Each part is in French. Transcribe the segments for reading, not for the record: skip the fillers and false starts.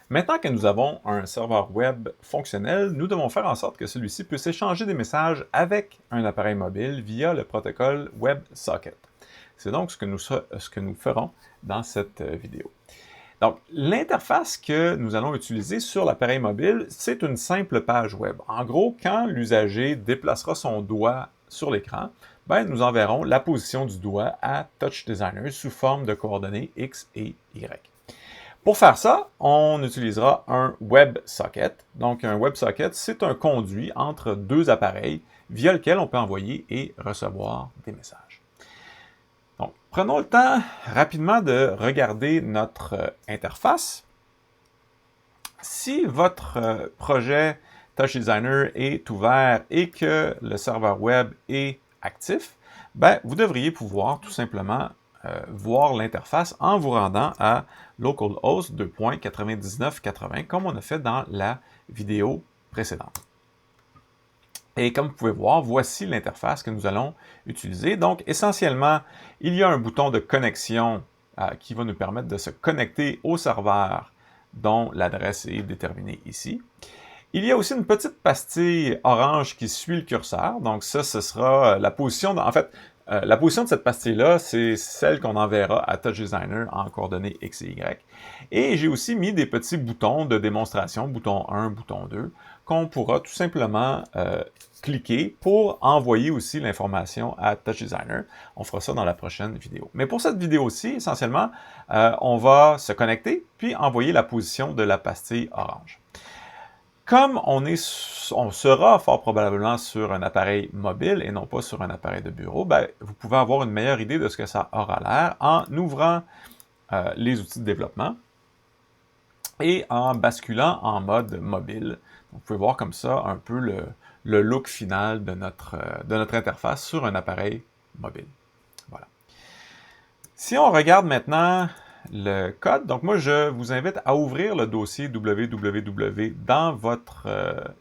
Maintenant que nous avons un serveur web fonctionnel, nous devons faire en sorte que celui-ci puisse échanger des messages avec un appareil mobile via le protocole WebSocket. C'est donc ce que nous ferons dans cette vidéo. Donc, l'interface que nous allons utiliser sur l'appareil mobile, c'est une simple page web. En gros, quand l'usager déplacera son doigt sur l'écran, nous enverrons la position du doigt à Touch Designer sous forme de coordonnées X et Y. Pour faire ça, on utilisera un WebSocket. Donc, un WebSocket, c'est un conduit entre deux appareils via lequel on peut envoyer et recevoir des messages. Donc, prenons le temps rapidement de regarder notre interface. Si votre projet Touch Designer est ouvert et que le serveur web est actif, vous devriez pouvoir tout simplement voir l'interface en vous rendant à localhost 2.9980 comme on a fait dans la vidéo précédente. Et comme vous pouvez voir, voici l'interface que nous allons utiliser. Donc, essentiellement, il y a un bouton de connexion qui va nous permettre de se connecter au serveur dont l'adresse est déterminée ici. Il y a aussi une petite pastille orange qui suit le curseur. Donc ça, ce sera la position. En fait, la position de cette pastille-là, c'est celle qu'on enverra à Touch Designer en coordonnées X et Y. Et j'ai aussi mis des petits boutons de démonstration, bouton 1, bouton 2, qu'on pourra tout simplement cliquer pour envoyer aussi l'information à Touch Designer. On fera ça dans la prochaine vidéo. Mais pour cette vidéo-ci, essentiellement, on va se connecter puis envoyer la position de la pastille orange. Comme on sera fort probablement sur un appareil mobile et non pas sur un appareil de bureau, vous pouvez avoir une meilleure idée de ce que ça aura l'air en ouvrant les outils de développement et en basculant en mode mobile. Donc, vous pouvez voir comme ça un peu le look final de notre interface sur un appareil mobile. Voilà. Si on regarde maintenant le code, donc moi je vous invite à ouvrir le dossier www dans votre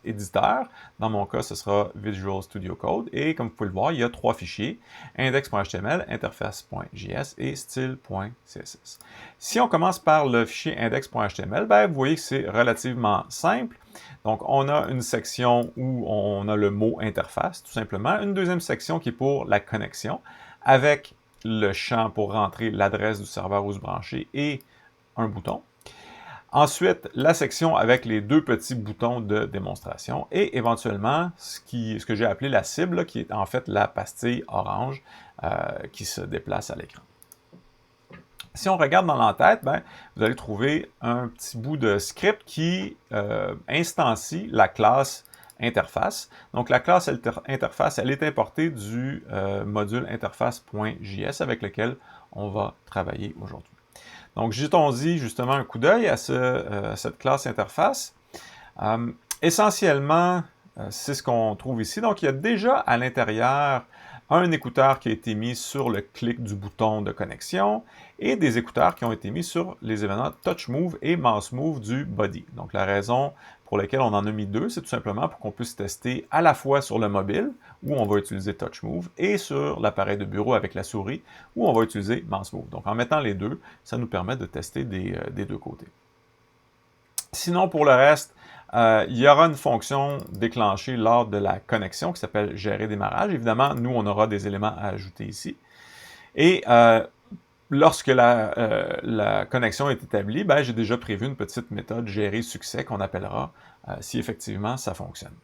éditeur. Dans mon cas, ce sera Visual Studio Code. Et comme vous pouvez le voir, il y a trois fichiers, index.html, interface.js et style.css. Si on commence par le fichier index.html, vous voyez que c'est relativement simple. Donc, on a une section où on a le mot interface, tout simplement. Une deuxième section qui est pour la connexion, avec le champ pour rentrer l'adresse du serveur où se brancher et un bouton. Ensuite, la section avec les deux petits boutons de démonstration et éventuellement ce que j'ai appelé la cible, là, qui est en fait la pastille orange qui se déplace à l'écran. Si on regarde dans l'entête, vous allez trouver un petit bout de script qui instancie la classe interface. Donc, la classe interface, elle est importée du module interface.js avec lequel on va travailler aujourd'hui. Donc, jetons-y justement un coup d'œil à cette classe interface. Essentiellement, c'est ce qu'on trouve ici. Donc, il y a déjà à l'intérieur un écouteur qui a été mis sur le clic du bouton de connexion et des écouteurs qui ont été mis sur les événements Touch Move et Mouse Move du body. Donc, la raison pour laquelle on en a mis deux, c'est tout simplement pour qu'on puisse tester à la fois sur le mobile, où on va utiliser Touch Move, et sur l'appareil de bureau avec la souris, où on va utiliser Mouse Move. Donc, en mettant les deux, ça nous permet de tester des deux côtés. Sinon, pour le reste, il y aura une fonction déclenchée lors de la connexion qui s'appelle « Gérer démarrage ». Évidemment, nous, on aura des éléments à ajouter ici. Et lorsque la connexion est établie, j'ai déjà prévu une petite méthode « Gérer succès » qu'on appellera si effectivement ça fonctionne.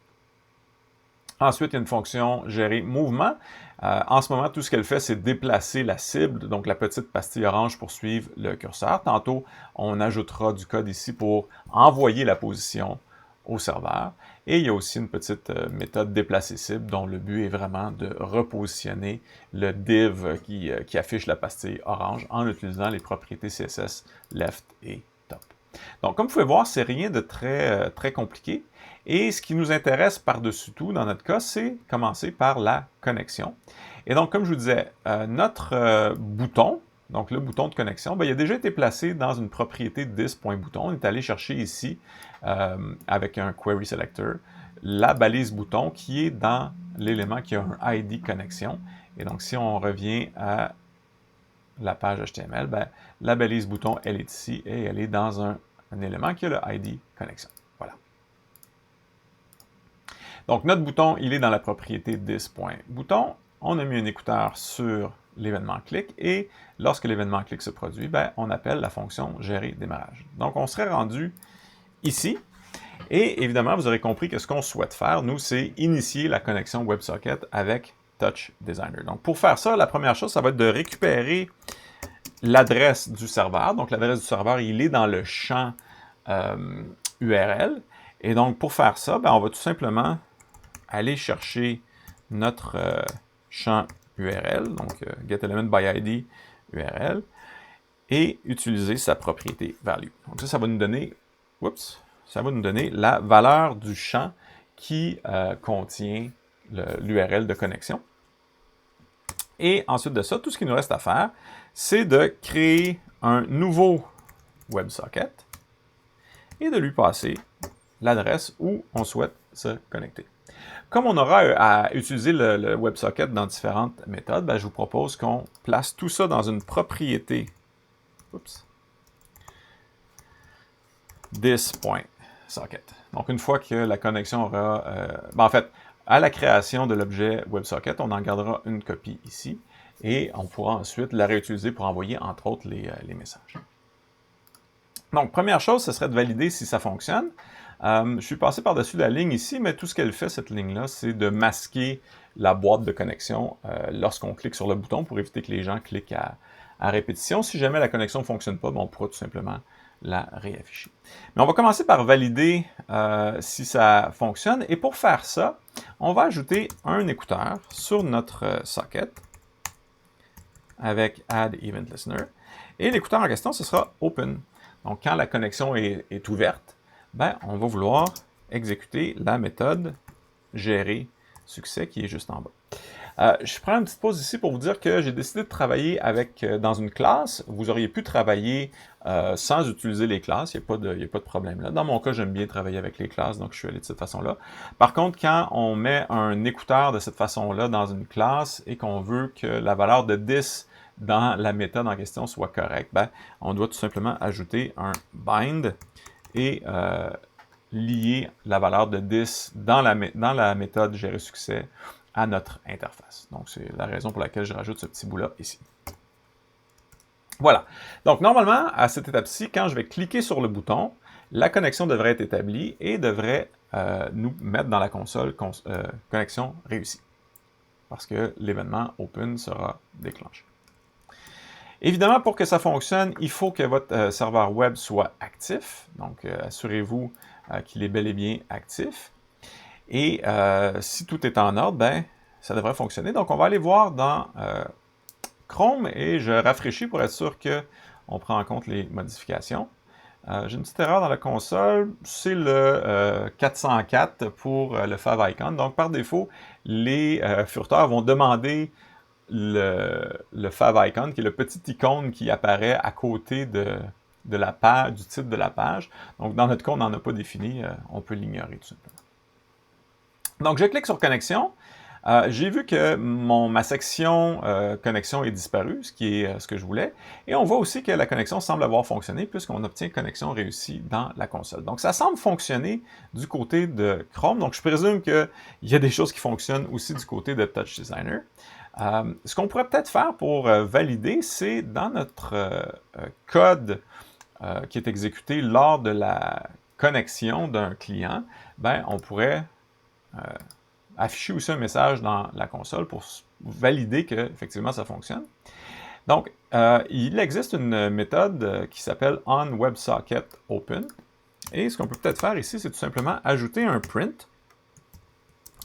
Ensuite, il y a une fonction « Gérer mouvement ». En ce moment, tout ce qu'elle fait, c'est déplacer la cible, donc la petite pastille orange pour suivre le curseur. Tantôt, on ajoutera du code ici pour envoyer la position au serveur. Et il y a aussi une petite méthode déplacer cible dont le but est vraiment de repositionner le div qui affiche la pastille orange en utilisant les propriétés CSS left et top. Donc, comme vous pouvez voir, c'est rien de très compliqué. Et ce qui nous intéresse par-dessus tout, dans notre cas, c'est commencer par la connexion. Et donc, comme je vous disais, notre bouton, donc le bouton de connexion, il a déjà été placé dans une propriété dis.bouton. On est allé chercher ici, avec un query selector, la balise bouton qui est dans l'élément qui a un ID connexion. Et donc, si on revient à la page HTML, la balise bouton, elle est ici et elle est dans un un élément qui a le ID connexion. Voilà. Donc, notre bouton, il est dans la propriété this.bouton. On a mis un écouteur sur l'événement clic et lorsque l'événement clic se produit, ben, on appelle la fonction gérer démarrage. Donc, on serait rendu ici. Et évidemment, vous aurez compris que ce qu'on souhaite faire, nous, c'est initier la connexion WebSocket avec Touch Designer. Donc, pour faire ça, la première chose, ça va être de récupérer l'adresse du serveur. Donc, l'adresse du serveur, il est dans le champ URL. Et donc, pour faire ça, ben, on va tout simplement aller chercher notre champ URL, donc getElementById URL, et utiliser sa propriété value. Donc, ça va nous donner, ça va nous donner la valeur du champ qui contient l'URL de connexion. Et ensuite de ça, tout ce qu'il nous reste à faire, c'est de créer un nouveau WebSocket et de lui passer l'adresse où on souhaite se connecter. Comme on aura à utiliser le WebSocket dans différentes méthodes, ben, je vous propose qu'on place tout ça dans une propriété this.socket. Donc, une fois que la connexion aura... en fait, à la création de l'objet WebSocket, on en gardera une copie ici et on pourra ensuite la réutiliser pour envoyer, entre autres, les messages. Donc, première chose, ce serait de valider si ça fonctionne. Je suis passé par-dessus la ligne ici, mais tout ce qu'elle fait, cette ligne-là, c'est de masquer la boîte de connexion lorsqu'on clique sur le bouton pour éviter que les gens cliquent à répétition. Si jamais la connexion ne fonctionne pas, on pourra tout simplement la réafficher. Mais on va commencer par valider si ça fonctionne. Et pour faire ça, on va ajouter un écouteur sur notre socket avec Add Event Listener. Et l'écouteur en question, ce sera Open. Donc, quand la connexion est ouverte, ben, on va vouloir exécuter la méthode gérer succès qui est juste en bas. Je prends une petite pause ici pour vous dire que j'ai décidé de travailler dans une classe. Vous auriez pu travailler sans utiliser les classes, il n'y a pas de problème là. Dans mon cas, j'aime bien travailler avec les classes, donc je suis allé de cette façon-là. Par contre, quand on met un écouteur de cette façon-là dans une classe et qu'on veut que la valeur de 10 dans la méthode en question soit correcte, ben, on doit tout simplement ajouter un bind et lier la valeur de 10 dans la méthode gérer succès à notre interface. Donc, c'est la raison pour laquelle je rajoute ce petit bout-là ici. Voilà. Donc, normalement, à cette étape-ci, quand je vais cliquer sur le bouton, la connexion devrait être établie et devrait nous mettre dans la console connexion réussie. Parce que l'événement Open sera déclenché. Évidemment, pour que ça fonctionne, il faut que votre serveur web soit actif. Donc, assurez-vous qu'il est bel et bien actif. Et si tout est en ordre, ben, ça devrait fonctionner. Donc, on va aller voir dans Chrome et je rafraîchis pour être sûr qu'on prend en compte les modifications. J'ai une petite erreur dans la console, c'est le 404 pour le favicon. Donc, par défaut, les furteurs vont demander le favicon, qui est le petit icône qui apparaît à côté de la page, du titre de la page. Donc, dans notre cas, on n'en a pas défini, on peut l'ignorer tout simplement. Donc, je clique sur Connexion. J'ai vu que ma section connexion est disparue, ce qui est ce que je voulais. Et on voit aussi que la connexion semble avoir fonctionné puisqu'on obtient connexion réussie dans la console. Donc, ça semble fonctionner du côté de Chrome. Donc, je présume qu'il y a des choses qui fonctionnent aussi du côté de Touch Designer. Ce qu'on pourrait peut-être faire pour valider, c'est dans notre code qui est exécuté lors de la connexion d'un client, ben, on pourrait afficher aussi un message dans la console pour valider qu'effectivement ça fonctionne. Donc, il existe une méthode qui s'appelle onWebSocketOpen. Et ce qu'on peut peut-être faire ici, c'est tout simplement ajouter un print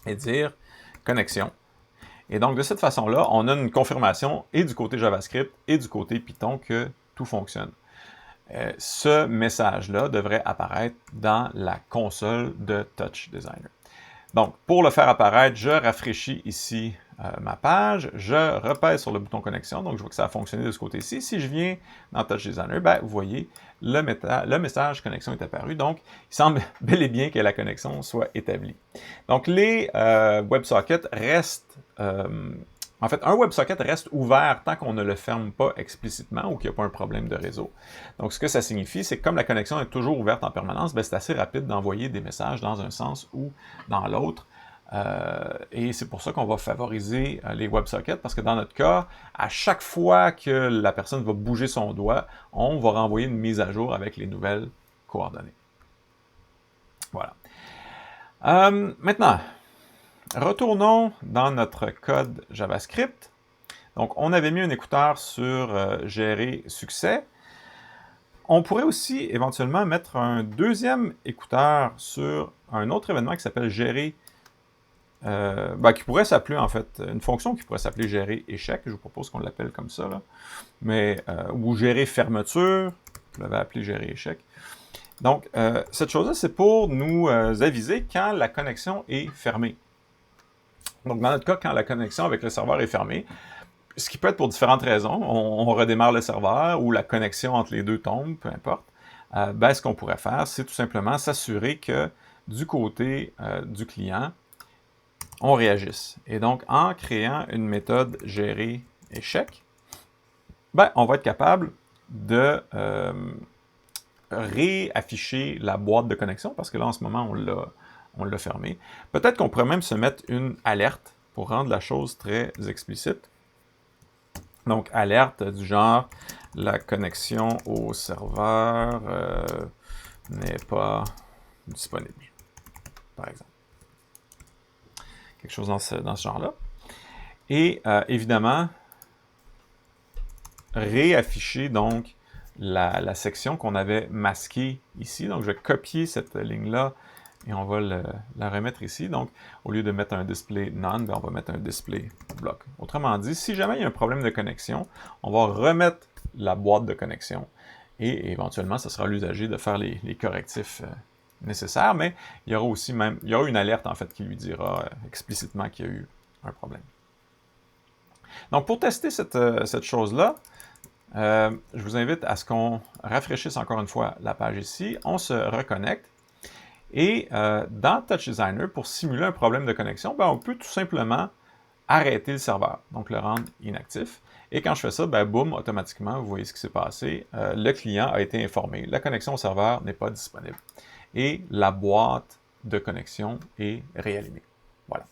et dire connexion. Et donc, de cette façon-là, on a une confirmation et du côté JavaScript et du côté Python que tout fonctionne. Ce message-là devrait apparaître dans la console de Touch Designer. Donc, pour le faire apparaître, je rafraîchis ici ma page, je repèse sur le bouton connexion, donc je vois que ça a fonctionné de ce côté-ci. Si je viens dans Touch Designer, ben, vous voyez, le message connexion est apparu, donc il semble bel et bien que la connexion soit établie. Donc, les WebSockets restent En fait, un WebSocket reste ouvert tant qu'on ne le ferme pas explicitement ou qu'il n'y a pas un problème de réseau. Donc, ce que ça signifie, c'est que comme la connexion est toujours ouverte en permanence, c'est assez rapide d'envoyer des messages dans un sens ou dans l'autre. Et c'est pour ça qu'on va favoriser les WebSockets, parce que dans notre cas, à chaque fois que la personne va bouger son doigt, on va renvoyer une mise à jour avec les nouvelles coordonnées. Voilà. Maintenant, retournons dans notre code JavaScript. Donc, on avait mis un écouteur sur gérer succès. On pourrait aussi éventuellement mettre un deuxième écouteur sur un autre événement qui s'appelle gérer, qui pourrait s'appeler en fait, une fonction qui pourrait s'appeler gérer échec. Je vous propose qu'on l'appelle comme ça, là. Mais, ou gérer fermeture. Je l'avais appelé gérer échec. Donc, cette chose-là, c'est pour nous aviser quand la connexion est fermée. Donc, dans notre cas, quand la connexion avec le serveur est fermée, ce qui peut être pour différentes raisons, on redémarre le serveur ou la connexion entre les deux tombe, peu importe, ce qu'on pourrait faire, c'est tout simplement s'assurer que du côté du client, on réagisse. Et donc, en créant une méthode gérer échec, on va être capable de réafficher la boîte de connexion, parce que là, en ce moment, on l'a fermé. Peut-être qu'on pourrait même se mettre une alerte pour rendre la chose très explicite. Donc, alerte du genre, la connexion au serveur n'est pas disponible, par exemple. Quelque chose dans ce genre-là. Et évidemment, réafficher donc la section qu'on avait masquée ici. Donc, je vais copier cette ligne-là et on va la remettre ici. Donc, au lieu de mettre un display none, on va mettre un display block. Autrement dit, si jamais il y a un problème de connexion, on va remettre la boîte de connexion et éventuellement, ce sera à l'usager de faire les correctifs nécessaires, mais il y aura aussi il y aura une alerte en fait qui lui dira explicitement qu'il y a eu un problème. Donc, pour tester cette chose-là, je vous invite à ce qu'on rafraîchisse encore une fois la page ici. On se reconnecte. Et dans Touch Designer, pour simuler un problème de connexion, on peut tout simplement arrêter le serveur, donc le rendre inactif. Et quand je fais ça, boum, automatiquement, vous voyez ce qui s'est passé. Le client a été informé. La connexion au serveur n'est pas disponible. Et la boîte de connexion est réallumée. Voilà.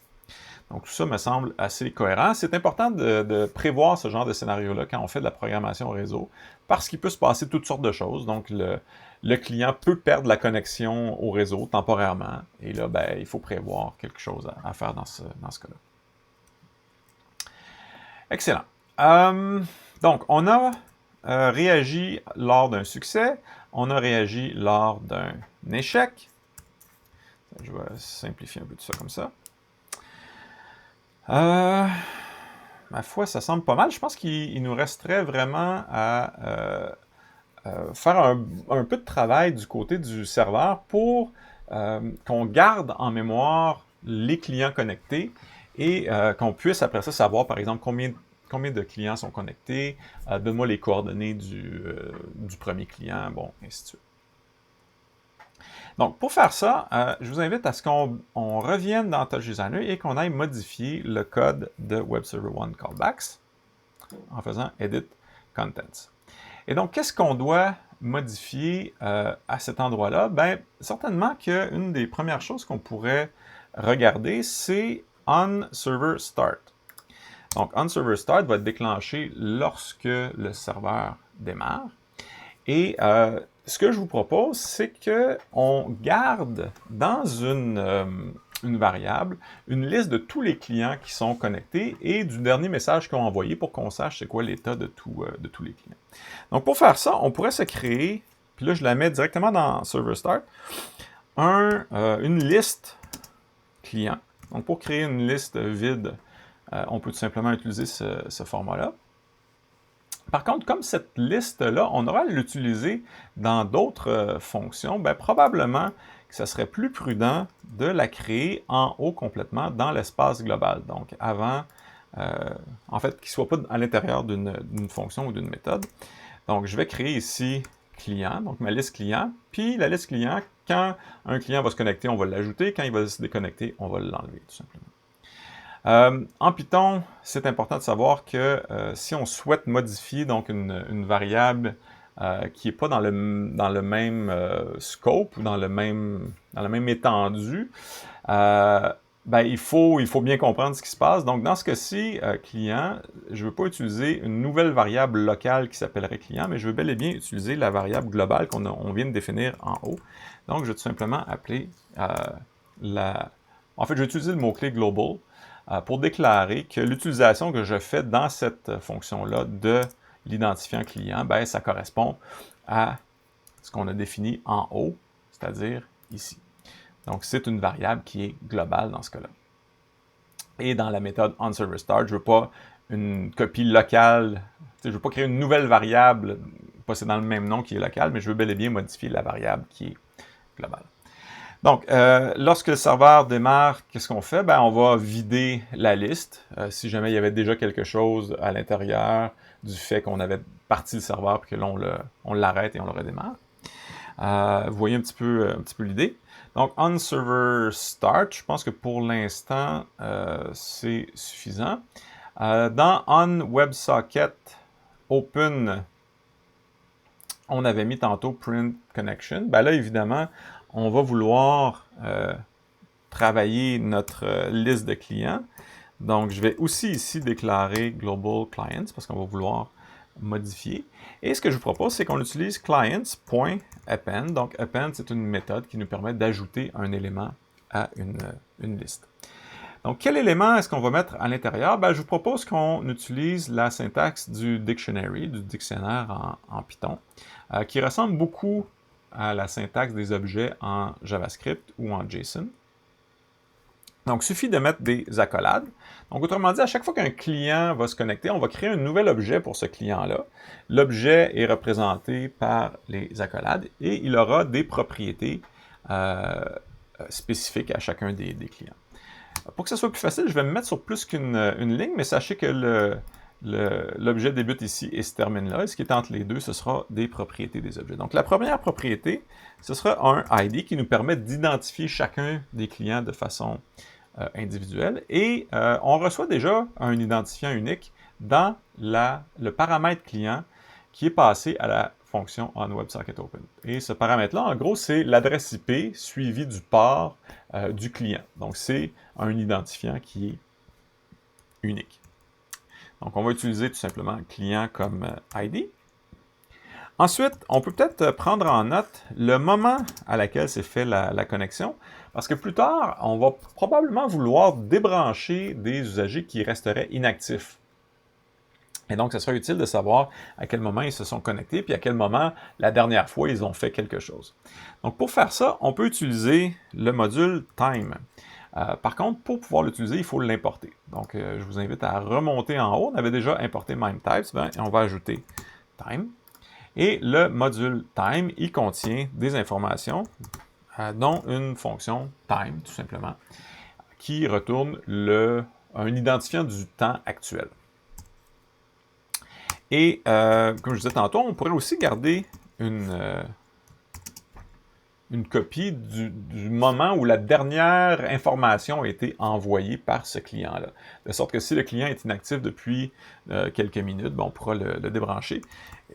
Donc, tout ça me semble assez cohérent. C'est important de prévoir ce genre de scénario-là quand on fait de la programmation réseau, parce qu'il peut se passer toutes sortes de choses. Donc, le client peut perdre la connexion au réseau temporairement. Et là, il faut prévoir quelque chose à faire dans ce cas-là. Excellent. Donc, on a réagi lors d'un succès. On a réagi lors d'un échec. Je vais simplifier un peu tout ça comme ça. Ma foi, ça semble pas mal. Je pense qu'il nous resterait vraiment à faire un peu de travail du côté du serveur pour qu'on garde en mémoire les clients connectés et qu'on puisse après ça savoir, par exemple, combien de clients sont connectés, donne-moi les coordonnées du premier client, bon, ainsi de suite. Donc, pour faire ça, je vous invite à ce qu'on revienne dans Touch Designer et qu'on aille modifier le code de WebServer1 Callbacks en faisant Edit Contents. Et donc, qu'est-ce qu'on doit modifier à cet endroit-là? Certainement qu'une des premières choses qu'on pourrait regarder, c'est onServerStart. Donc, onServerStart va être déclenché lorsque le serveur démarre. Et ce que je vous propose, c'est qu'on garde dans une variable une liste de tous les clients qui sont connectés et du dernier message qu'ils ont envoyé pour qu'on sache c'est quoi l'état de tous les clients. Donc, pour faire ça, on pourrait se créer, puis là, je la mets directement dans ServerStart, une liste client. Donc, pour créer une liste vide, on peut tout simplement utiliser ce format-là. Par contre, comme cette liste-là, on aura à l'utiliser dans d'autres fonctions, probablement que ce serait plus prudent de la créer en haut complètement dans l'espace global. Donc, avant, en fait, qu'il ne soit pas à l'intérieur d'une fonction ou d'une méthode. Donc, je vais créer ici client, donc ma liste client, puis la liste client, quand un client va se connecter, on va l'ajouter, quand il va se déconnecter, on va l'enlever, tout simplement. En Python, c'est important de savoir que si on souhaite modifier donc une variable qui n'est pas dans le même scope ou dans la même étendue, ben, il faut bien comprendre ce qui se passe. Donc, dans ce cas-ci, client, je ne veux pas utiliser une nouvelle variable locale qui s'appellerait client, mais je veux bel et bien utiliser la variable globale qu'on vient de définir en haut. Donc, je vais tout simplement appeler En fait, je vais utiliser le mot-clé global pour déclarer que l'utilisation que je fais dans cette fonction-là de l'identifiant client, ben, ça correspond à ce qu'on a défini en haut, c'est-à-dire ici. Donc, c'est une variable qui est globale dans ce cas-là. Et dans la méthode onServerStart, je ne veux pas une copie locale, je ne veux pas créer une nouvelle variable possédant le même nom qui est locale, mais je veux bel et bien modifier la variable qui est globale. Donc, lorsque le serveur démarre, qu'est-ce qu'on fait? Ben, on va vider la liste. Si jamais il y avait déjà quelque chose à l'intérieur du fait qu'on avait parti le serveur et que là, on l'arrête et on le redémarre. Vous voyez un petit peu l'idée. Donc, onServerStart, je pense que pour l'instant, c'est suffisant. Dans onWebSocketOpen, on avait mis tantôt print connection. Ben là, évidemment, on va vouloir travailler notre liste de clients. Donc, je vais aussi ici déclarer global clients parce qu'on va vouloir modifier. Et ce que je vous propose, c'est qu'on utilise clients.append. Donc, append, c'est une méthode qui nous permet d'ajouter un élément à une liste. Donc, quel élément est-ce qu'on va mettre à l'intérieur? Ben, je vous propose qu'on utilise la syntaxe du dictionary, du dictionnaire en Python, qui ressemble beaucoup à la syntaxe des objets en JavaScript ou en JSON. Donc, il suffit de mettre des accolades. Donc, autrement dit, à chaque fois qu'un client va se connecter, on va créer un nouvel objet pour ce client-là. L'objet est représenté par les accolades et il aura des propriétés spécifiques à chacun des clients. Pour que ce soit plus facile, je vais me mettre sur plus qu'une ligne, mais sachez que l'objet débute ici et se termine là. Et ce qui est entre les deux, ce sera des propriétés des objets. Donc, la première propriété, ce sera un ID qui nous permet d'identifier chacun des clients de façon individuelle. Et on reçoit déjà un identifiant unique dans le paramètre client qui est passé à la fonction onWebSocketOpen. Et ce paramètre-là, en gros, c'est l'adresse IP suivie du port du client. Donc, c'est un identifiant qui est unique. Donc, on va utiliser tout simplement client comme ID. Ensuite, on peut peut-être prendre en note le moment à laquelle s'est fait la connexion, parce que plus tard, on va probablement vouloir débrancher des usagers qui resteraient inactifs. Et donc, ce sera utile de savoir à quel moment ils se sont connectés, puis à quel moment, la dernière fois, ils ont fait quelque chose. Donc, pour faire ça, on peut utiliser le module time. Par contre, pour pouvoir l'utiliser, il faut l'importer. Donc, je vous invite à remonter en haut. On avait déjà importé MIME-types, et on va ajouter time. Et le module time, il contient des informations, dont une fonction time, tout simplement, qui retourne un identifiant du temps actuel. Et, comme je disais tantôt, on pourrait aussi garder une copie du moment où la dernière information a été envoyée par ce client-là. De sorte que si le client est inactif depuis quelques minutes, on pourra le débrancher.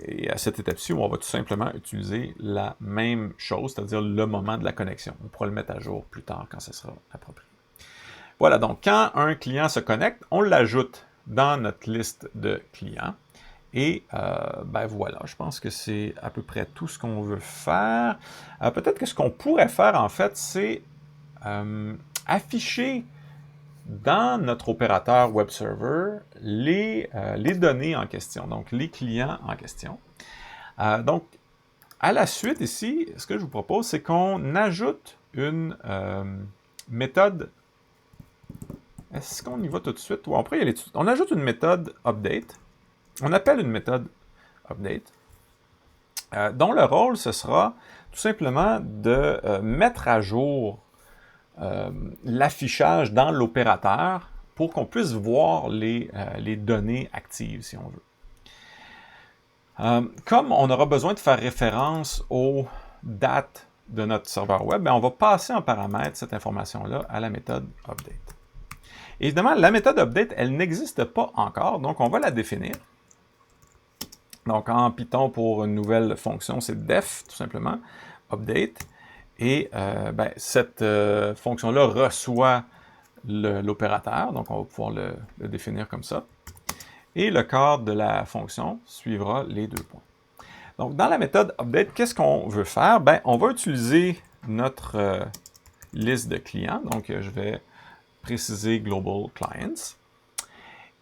Et à cette étape-ci, on va tout simplement utiliser la même chose, c'est-à-dire le moment de la connexion. On pourra le mettre à jour plus tard quand ce sera approprié. Voilà, donc quand un client se connecte, on l'ajoute dans notre liste de clients. Et ben voilà, je pense que c'est à peu près tout ce qu'on veut faire. Peut-être que ce qu'on pourrait faire, en fait, c'est afficher dans notre opérateur web server les données en question, donc les clients en question. Donc, à la suite ici, ce que je vous propose, c'est qu'on ajoute une méthode. Est-ce qu'on y va tout de suite? Ouais, on pourrait y aller tout de suite. On ajoute une méthode update. On appelle une méthode update, dont le rôle, ce sera tout simplement de mettre à jour l'affichage dans l'opérateur pour qu'on puisse voir les données actives, si on veut. Comme on aura besoin de faire référence aux dates de notre serveur web, on va passer en paramètre cette information-là à la méthode update. Évidemment, la méthode update, elle n'existe pas encore, donc on va la définir. Donc en Python, pour une nouvelle fonction, c'est def, tout simplement, update. Et cette fonction-là reçoit l'opérateur, donc on va pouvoir le définir comme ça. Et le corps de la fonction suivra les 2 points. Donc, dans la méthode update, qu'est-ce qu'on veut faire? On va utiliser notre liste de clients. Donc, je vais préciser Global Clients.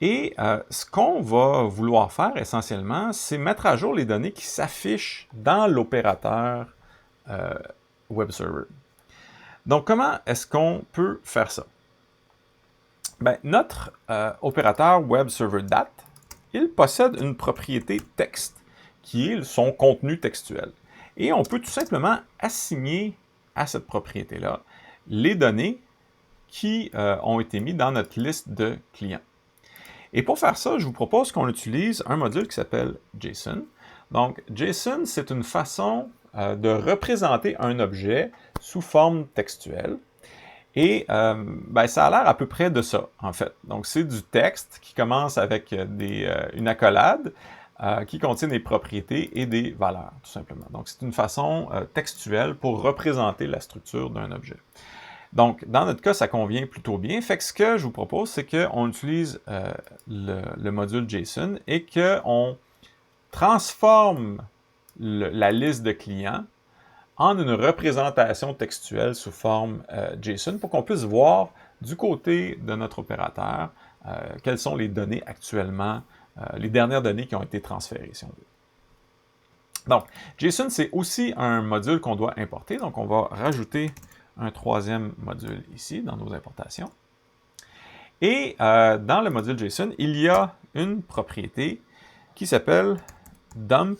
Et ce qu'on va vouloir faire essentiellement, c'est mettre à jour les données qui s'affichent dans l'opérateur web server. Donc, comment est-ce qu'on peut faire ça? Notre opérateur web server date, il possède une propriété texte qui est son contenu textuel. Et on peut tout simplement assigner à cette propriété-là les données qui ont été mises dans notre liste de clients. Et pour faire ça, je vous propose qu'on utilise un module qui s'appelle JSON. Donc, JSON, c'est une façon de représenter un objet sous forme textuelle. Et ça a l'air à peu près de ça, en fait. Donc, c'est du texte qui commence avec une accolade qui contient des propriétés et des valeurs, tout simplement. Donc, c'est une façon textuelle pour représenter la structure d'un objet. Donc, dans notre cas, ça convient plutôt bien. Fait que ce que je vous propose, c'est qu'on utilise le module JSON et qu'on transforme la liste de clients en une représentation textuelle sous forme JSON pour qu'on puisse voir du côté de notre opérateur quelles sont les données actuellement, les dernières données qui ont été transférées, si on veut. Donc, JSON, c'est aussi un module qu'on doit importer. Donc, on va rajouter un 3e module ici dans nos importations. Et dans le module JSON, il y a une propriété qui s'appelle dump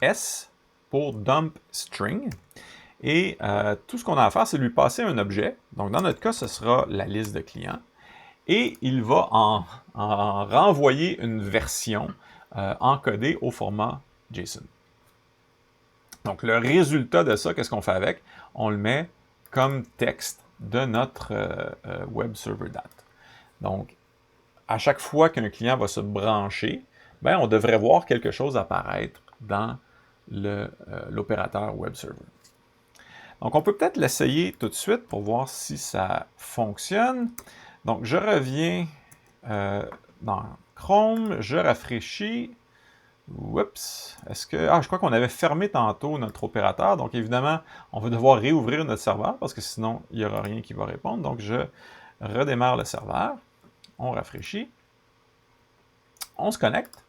s pour dump string. Et tout ce qu'on a à faire, c'est lui passer un objet. Donc, dans notre cas, ce sera la liste de clients. Et il va en renvoyer une version encodée au format JSON. Donc, le résultat de ça, qu'est-ce qu'on fait avec? On le met comme texte de notre web server date. Donc, à chaque fois qu'un client va se brancher, on devrait voir quelque chose apparaître dans l'opérateur web server. Donc, on peut peut-être l'essayer tout de suite pour voir si ça fonctionne. Donc, je reviens dans Chrome, je rafraîchis. Oups, je crois qu'on avait fermé tantôt notre opérateur. Donc, évidemment, on va devoir réouvrir notre serveur parce que sinon, il n'y aura rien qui va répondre. Donc, je redémarre le serveur. On rafraîchit. On se connecte.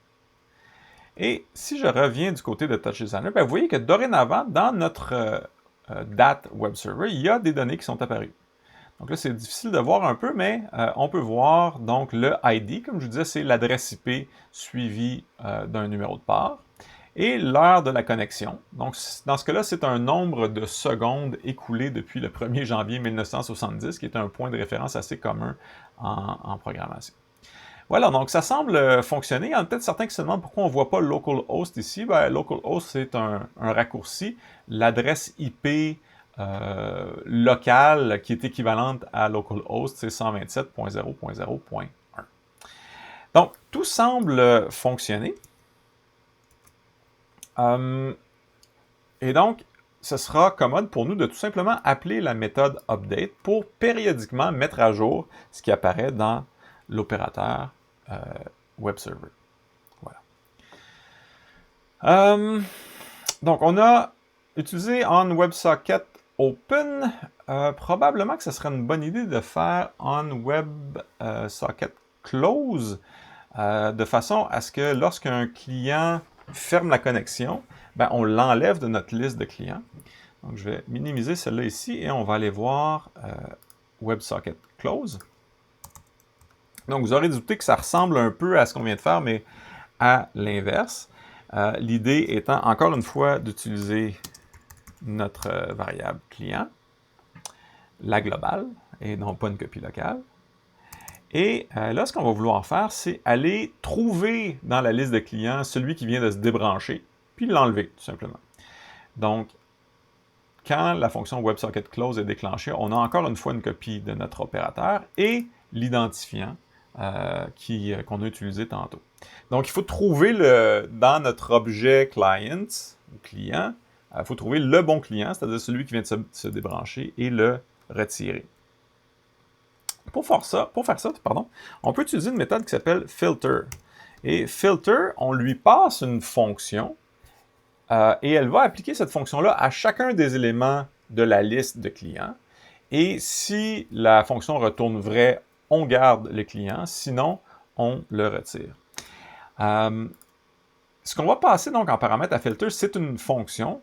Et si je reviens du côté de Touch Designer, vous voyez que dorénavant, dans notre date web server, il y a des données qui sont apparues. Donc là, c'est difficile de voir un peu, mais on peut voir donc le ID, comme je vous disais, c'est l'adresse IP suivie d'un numéro de port, et l'heure de la connexion. Donc, dans ce cas-là, c'est un nombre de secondes écoulées depuis le 1er janvier 1970, qui est un point de référence assez commun en programmation. Voilà, donc ça semble fonctionner. Il y en a peut-être certains qui se demandent pourquoi on ne voit pas localhost ici. Localhost, c'est un raccourci. L'adresse IP locale qui est équivalente à localhost, c'est 127.0.0.1. Donc, tout semble fonctionner. Et donc, ce sera commode pour nous de tout simplement appeler la méthode update pour périodiquement mettre à jour ce qui apparaît dans l'opérateur web server. Voilà. Donc, on a utilisé onWebSocket Open. Probablement que ce serait une bonne idée de faire onWebSocket Close de façon à ce que lorsqu'un client ferme la connexion, on l'enlève de notre liste de clients. Donc, je vais minimiser celle-là ici et on va aller voir WebSocket Close. Donc, vous aurez douté que ça ressemble un peu à ce qu'on vient de faire, mais à l'inverse. L'idée étant, encore une fois, d'utiliser notre variable client, la globale, et non pas une copie locale. Et là, ce qu'on va vouloir faire, c'est aller trouver dans la liste de clients celui qui vient de se débrancher, puis l'enlever, tout simplement. Donc, quand la fonction WebSocketClose est déclenchée, on a encore une fois une copie de notre opérateur et l'identifiant qu'on a utilisé tantôt. Donc, il faut trouver dans notre objet client, client, il faut trouver le bon client, c'est-à-dire celui qui vient de se débrancher, et le retirer. Pour faire ça, on peut utiliser une méthode qui s'appelle filter. Et filter, on lui passe une fonction et elle va appliquer cette fonction-là à chacun des éléments de la liste de clients. Et si la fonction retourne vrai, on garde le client, sinon, on le retire. Ce qu'on va passer donc en paramètre à filter, c'est une fonction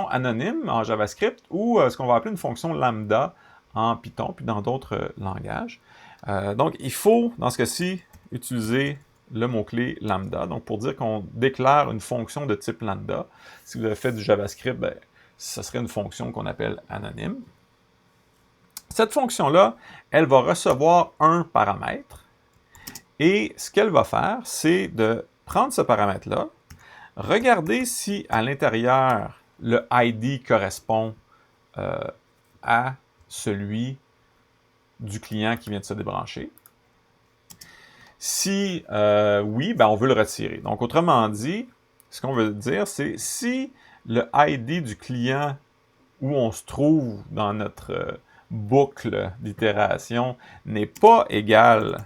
anonyme en JavaScript ou ce qu'on va appeler une fonction lambda en Python, puis dans d'autres langages. Donc, il faut, dans ce cas-ci, utiliser le mot-clé lambda, donc pour dire qu'on déclare une fonction de type lambda. Si vous avez fait du JavaScript, ben, ce serait une fonction qu'on appelle anonyme. Cette fonction-là, elle va recevoir un paramètre, et ce qu'elle va faire, c'est de prendre ce paramètre-là, regarder si à l'intérieur, le ID correspond à celui du client qui vient de se débrancher. Si oui, ben on veut le retirer. Donc, autrement dit, ce qu'on veut dire, c'est si le ID du client où on se trouve dans notre boucle d'itération n'est pas égal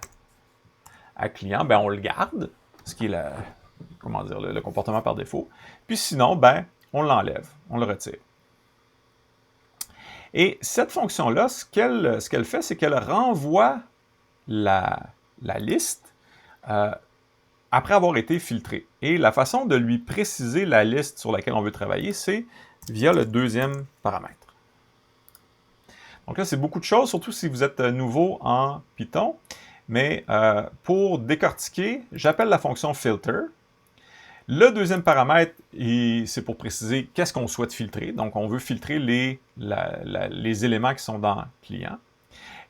à client, ben on le garde, ce qui est le comportement par défaut. Puis sinon, ben on l'enlève, on le retire. Et cette fonction-là, ce qu'elle fait, c'est qu'elle renvoie la liste après avoir été filtrée. Et la façon de lui préciser la liste sur laquelle on veut travailler, c'est via le deuxième paramètre. Donc là, c'est beaucoup de choses, surtout si vous êtes nouveau en Python. Mais pour décortiquer, j'appelle la fonction filter. Le deuxième paramètre, c'est pour préciser qu'est-ce qu'on souhaite filtrer. Donc, on veut filtrer les éléments qui sont dans le client.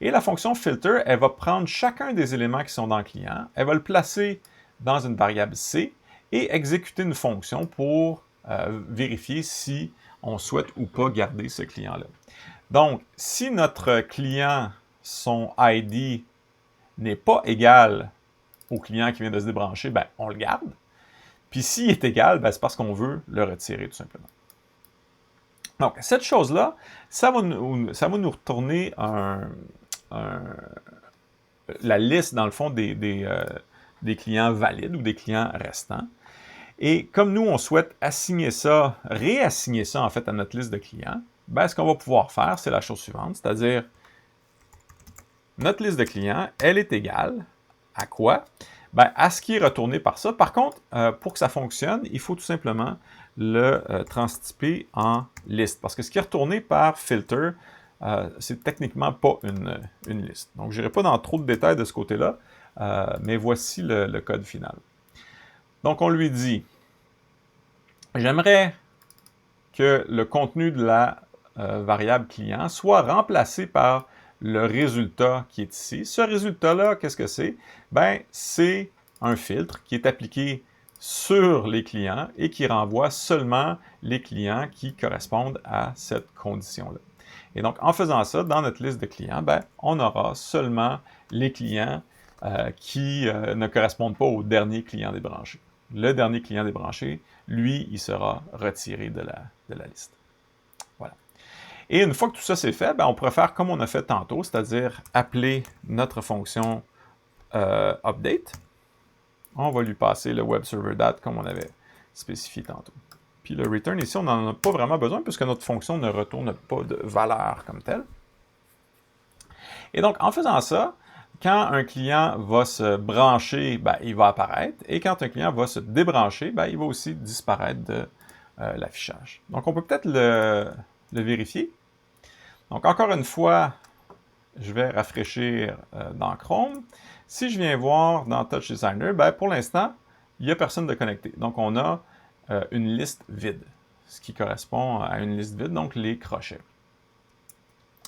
Et la fonction filter, elle va prendre chacun des éléments qui sont dans le client, elle va le placer dans une variable C et exécuter une fonction pour vérifier si on souhaite ou pas garder ce client-là. Donc, si notre client, son ID n'est pas égal au client qui vient de se débrancher, ben, on le garde. Puis s'il est égal, ben, c'est parce qu'on veut le retirer, tout simplement. Donc, cette chose-là, ça va nous retourner la liste, dans le fond, des clients valides ou des clients restants. Et comme nous, on souhaite assigner ça, réassigner ça, en fait, à notre liste de clients, ben, ce qu'on va pouvoir faire, c'est la chose suivante, c'est-à-dire notre liste de clients, elle est égale à quoi? Ben, à ce qui est retourné par ça. Par contre, pour que ça fonctionne, il faut tout simplement le transtyper en liste. Parce que ce qui est retourné par filter, c'est techniquement pas une liste. Donc, je n'irai pas dans trop de détails de ce côté-là, mais voici le code final. Donc, on lui dit, j'aimerais que le contenu de la variable client soit remplacé par le résultat qui est ici. Ce résultat-là, qu'est-ce que c'est? Ben, c'est un filtre qui est appliqué sur les clients et qui renvoie seulement les clients qui correspondent à cette condition-là. Et donc, en faisant ça, dans notre liste de clients, ben, on aura seulement les clients qui ne correspondent pas au dernier client débranché. Le dernier client débranché, lui, il sera retiré de la liste. Voilà. Et une fois que tout ça c'est fait, ben, on pourrait faire comme on a fait tantôt, c'est-à-dire appeler notre fonction update. On va lui passer le web server date comme on avait spécifié tantôt. Puis le return ici, on n'en a pas vraiment besoin puisque notre fonction ne retourne pas de valeur comme telle. Et donc, en faisant ça, quand un client va se brancher, ben, il va apparaître. Et quand un client va se débrancher, ben, il va aussi disparaître de l'affichage. Donc, on peut peut-être le vérifier. Donc, encore une fois, je vais rafraîchir dans Chrome. Si je viens voir dans Touch Designer, ben, pour l'instant, il n'y a personne de connecté. Donc, on a une liste vide, ce qui correspond à une liste vide, donc les crochets.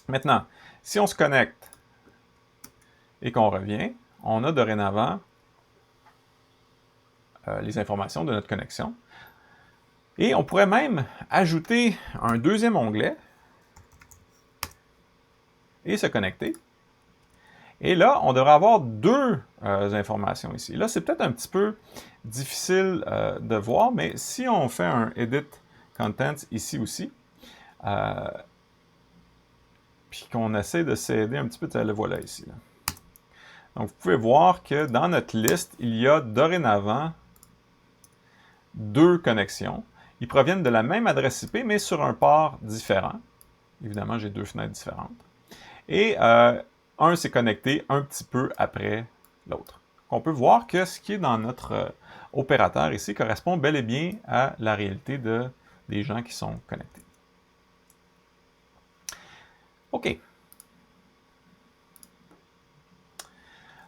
Maintenant, si on se connecte et qu'on revient, on a dorénavant les informations de notre connexion. Et on pourrait même ajouter un deuxième onglet et se connecter. Et là, on devrait avoir deux informations ici. Là, c'est peut-être un petit peu difficile de voir, mais si on fait un Edit Contents ici aussi, puis qu'on essaie de s'aider un petit peu, le voilà ici. Là. Donc, vous pouvez voir que dans notre liste, il y a dorénavant deux connexions. Ils proviennent de la même adresse IP, mais sur un port différent. Évidemment, j'ai deux fenêtres différentes. Et un s'est connecté un petit peu après l'autre. On peut voir que ce qui est dans notre opérateur ici correspond bel et bien à la réalité des gens qui sont connectés. OK.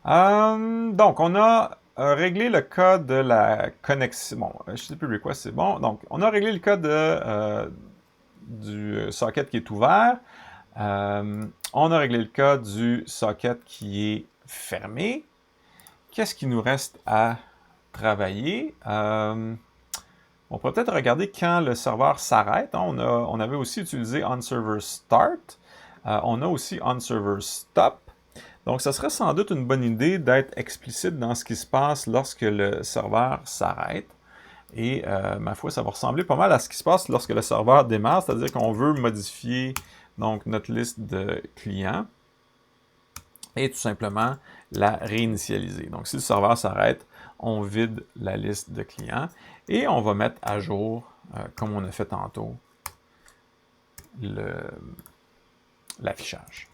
Donc, on a réglé le cas de la connexion. Bon, HTTP request, c'est bon. Donc, on a réglé le cas du socket qui est ouvert. On a réglé le cas du socket qui est fermé. Qu'est-ce qu'il nous reste à travailler? On pourrait peut-être regarder quand le serveur s'arrête. Hein. On avait aussi utilisé onServerStart. On a aussi onServerStop. Donc, ce serait sans doute une bonne idée d'être explicite dans ce qui se passe lorsque le serveur s'arrête. Et ma foi, ça va ressembler pas mal à ce qui se passe lorsque le serveur démarre, c'est-à-dire qu'on veut modifier donc, notre liste de clients et tout simplement la réinitialiser. Donc, si le serveur s'arrête, on vide la liste de clients et on va mettre à jour, comme on a fait tantôt, l'affichage.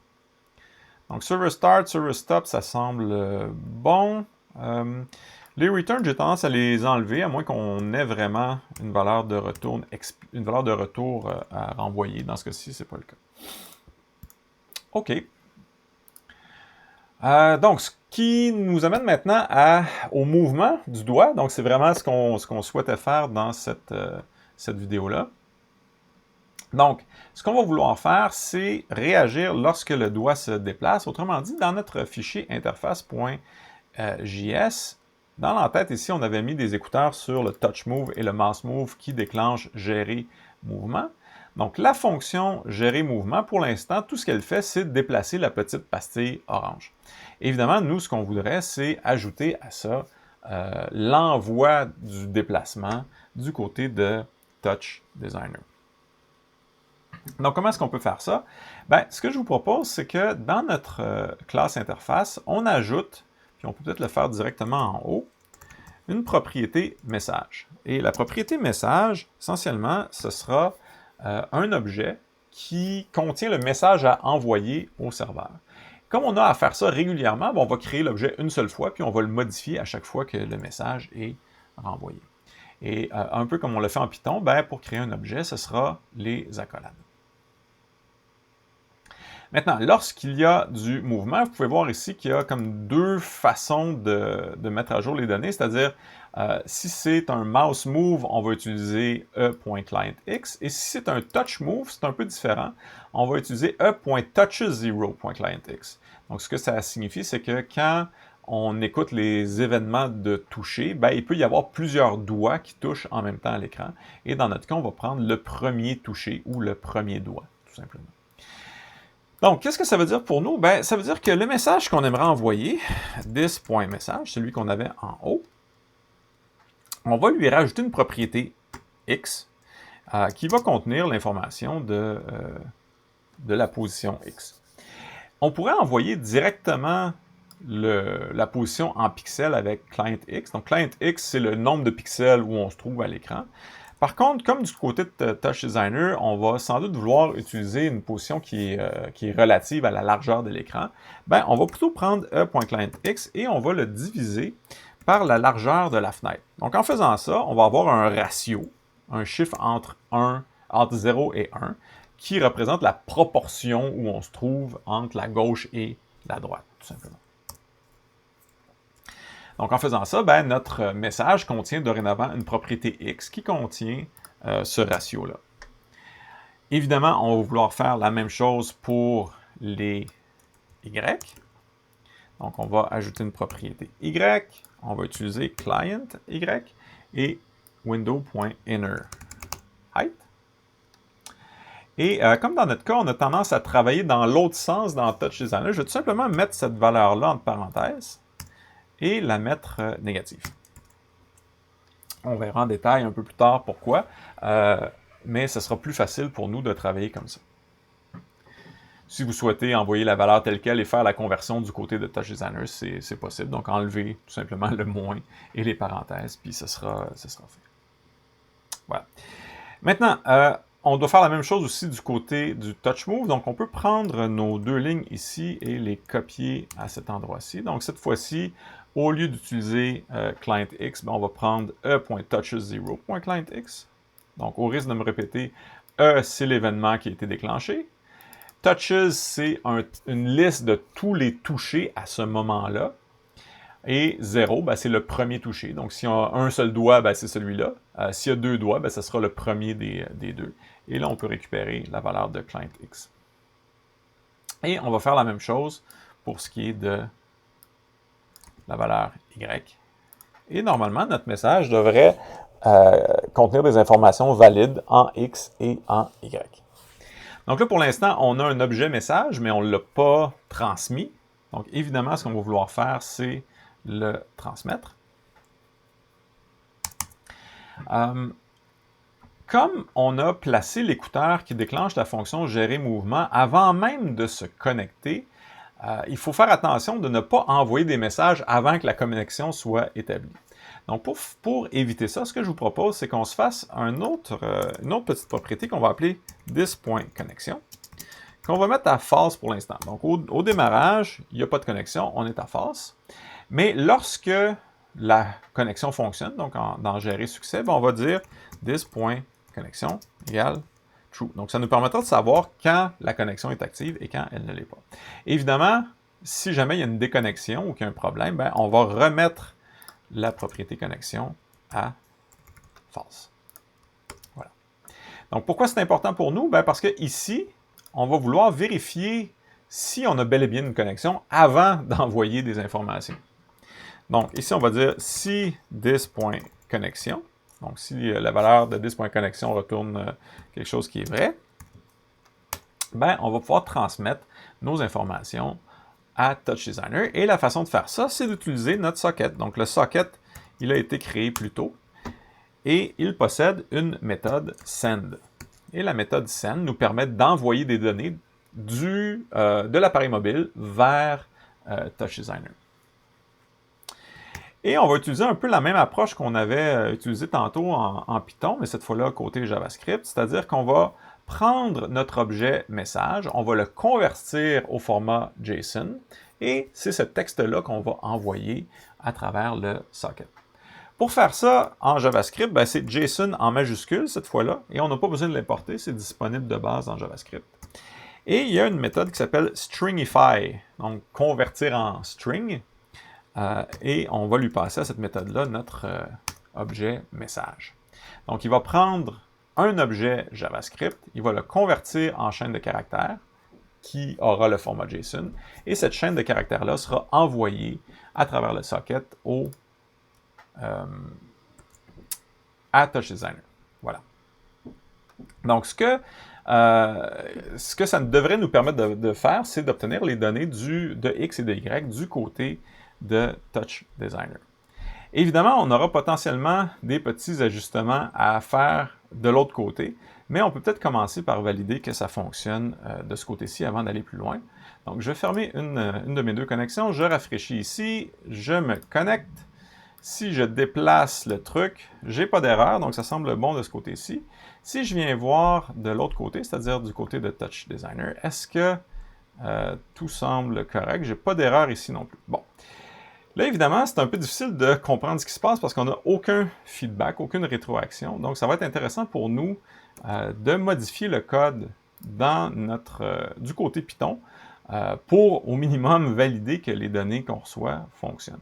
Donc, server start, server stop, ça semble bon. Les returns, j'ai tendance à les enlever, à moins qu'on ait vraiment une valeur de retour, à renvoyer. Dans ce cas-ci, ce n'est pas le cas. OK. Donc, ce qui nous amène maintenant au mouvement du doigt. Donc, c'est vraiment ce qu'on souhaitait faire dans cette vidéo-là. Donc, ce qu'on va vouloir faire, c'est réagir lorsque le doigt se déplace. Autrement dit, dans notre fichier interface.js, dans l'entête ici, on avait mis des écouteurs sur le touch move et le mouse move qui déclenchent gérer mouvement. Donc, la fonction gérer mouvement, pour l'instant, tout ce qu'elle fait, c'est déplacer la petite pastille orange. Évidemment, nous, ce qu'on voudrait, c'est ajouter à ça l'envoi du déplacement du côté de Touch Designer. Donc, comment est-ce qu'on peut faire ça? Bien, ce que je vous propose, c'est que dans notre classe interface, on ajoute, puis on peut peut-être le faire directement en haut, une propriété message. Et la propriété message, essentiellement, ce sera un objet qui contient le message à envoyer au serveur. Comme on a à faire ça régulièrement, on va créer l'objet une seule fois, puis on va le modifier à chaque fois que le message est renvoyé. Et un peu comme on le fait en Python, pour créer un objet, ce sera les accolades. Maintenant, lorsqu'il y a du mouvement, vous pouvez voir ici qu'il y a comme deux façons de mettre à jour les données, c'est-à-dire si c'est un mouse move, on va utiliser e.clientX, et si c'est un touch move, c'est un peu différent, on va utiliser e.touches0.clientX. Donc, ce que ça signifie, c'est que quand on écoute les événements de toucher, il peut y avoir plusieurs doigts qui touchent en même temps à l'écran, et dans notre cas, on va prendre le premier touché ou le premier doigt, tout simplement. Donc, qu'est-ce que ça veut dire pour nous? Ça veut dire que le message qu'on aimerait envoyer, this.message, celui qu'on avait en haut, on va lui rajouter une propriété X qui va contenir l'information de la position X. On pourrait envoyer directement la position en pixels avec client X. Donc, client X, c'est le nombre de pixels où on se trouve à l'écran. Par contre, comme du côté de Touch Designer, on va sans doute vouloir utiliser une position qui est relative à la largeur de l'écran. On va plutôt prendre e.clientX et on va le diviser par la largeur de la fenêtre. Donc, en faisant ça, on va avoir un ratio, un chiffre entre 0 et 1, qui représente la proportion où on se trouve entre la gauche et la droite, tout simplement. Donc, en faisant ça, notre message contient dorénavant une propriété X qui contient ce ratio-là. Évidemment, on va vouloir faire la même chose pour les Y. Donc, on va ajouter une propriété Y. On va utiliser client Y et window.innerHeight. Et comme dans notre cas, on a tendance à travailler dans l'autre sens dans Touch Designer, je vais tout simplement mettre cette valeur-là entre parenthèses et la mettre négative. On verra en détail un peu plus tard pourquoi, mais ce sera plus facile pour nous de travailler comme ça. Si vous souhaitez envoyer la valeur telle quelle et faire la conversion du côté de Touch Designer, c'est possible. Donc, enlevez tout simplement le moins et les parenthèses, puis ce sera fait. Voilà. Maintenant, on doit faire la même chose aussi du côté du Touch Move. Donc, on peut prendre nos deux lignes ici et les copier à cet endroit-ci. Donc, cette fois-ci, au lieu d'utiliser client X, on va prendre e.touches0.clientx. Donc, au risque de me répéter, E, c'est l'événement qui a été déclenché. Touches, c'est une liste de tous les touchés à ce moment-là. Et 0, c'est le premier touché. Donc, s'il y a un seul doigt, c'est celui-là. S'il y a deux doigts, ce sera le premier des deux. Et là, on peut récupérer la valeur de client X. Et on va faire la même chose pour ce qui est de la valeur Y. Et normalement, notre message devrait contenir des informations valides en X et en Y. Donc là, pour l'instant, on a un objet message, mais on ne l'a pas transmis. Donc, évidemment, ce qu'on va vouloir faire, c'est le transmettre. Comme on a placé l'écouteur qui déclenche la fonction gérer mouvement avant même de se connecter, il faut faire attention de ne pas envoyer des messages avant que la connexion soit établie. Donc, pour éviter ça, ce que je vous propose, c'est qu'on se fasse une autre petite propriété qu'on va appeler this.connexion, qu'on va mettre à false pour l'instant. Donc, au démarrage, il n'y a pas de connexion, on est à false. Mais lorsque la connexion fonctionne, donc dans gérer succès, on va dire this.connexion égale true. Donc, ça nous permettra de savoir quand la connexion est active et quand elle ne l'est pas. Évidemment, si jamais il y a une déconnexion ou qu'il y a un problème, on va remettre la propriété connexion à false. Voilà. Donc, pourquoi c'est important pour nous? Parce que ici, on va vouloir vérifier si on a bel et bien une connexion avant d'envoyer des informations. Donc, ici, on va dire si this.connexion, donc si la valeur de this.connexion retourne quelque chose qui est vrai, on va pouvoir transmettre nos informations à Touch Designer. Et la façon de faire ça, c'est d'utiliser notre socket. Donc, le socket, il a été créé plus tôt et il possède une méthode send. Et la méthode send nous permet d'envoyer des données de l'appareil mobile vers Touch Designer. Et on va utiliser un peu la même approche qu'on avait utilisée tantôt en Python, mais cette fois-là côté JavaScript, c'est-à-dire qu'on va prendre notre objet message, on va le convertir au format JSON, et c'est ce texte-là qu'on va envoyer à travers le socket. Pour faire ça en JavaScript, c'est JSON en majuscule cette fois-là, et on n'a pas besoin de l'importer, c'est disponible de base en JavaScript. Et il y a une méthode qui s'appelle stringify, donc convertir en string, et on va lui passer à cette méthode-là notre objet message. Donc, il va prendre un objet JavaScript, il va le convertir en chaîne de caractères qui aura le format JSON, et cette chaîne de caractères-là sera envoyée à travers le socket à Touch Designer. Voilà. Donc, ce que ça devrait nous permettre de faire, c'est d'obtenir les données de X et de Y du côté de Touch Designer. Évidemment, on aura potentiellement des petits ajustements à faire de l'autre côté, mais on peut peut-être commencer par valider que ça fonctionne de ce côté-ci avant d'aller plus loin. Donc, je vais fermer une de mes deux connexions, je rafraîchis ici, je me connecte. Si je déplace le truc, j'ai pas d'erreur, donc ça semble bon de ce côté-ci. Si je viens voir de l'autre côté, c'est-à-dire du côté de Touch Designer, est-ce que tout semble correct? J'ai pas d'erreur ici non plus. Bon. Là, évidemment, c'est un peu difficile de comprendre ce qui se passe parce qu'on n'a aucun feedback, aucune rétroaction. Donc, ça va être intéressant pour nous de modifier le code du côté Python pour, au minimum, valider que les données qu'on reçoit fonctionnent.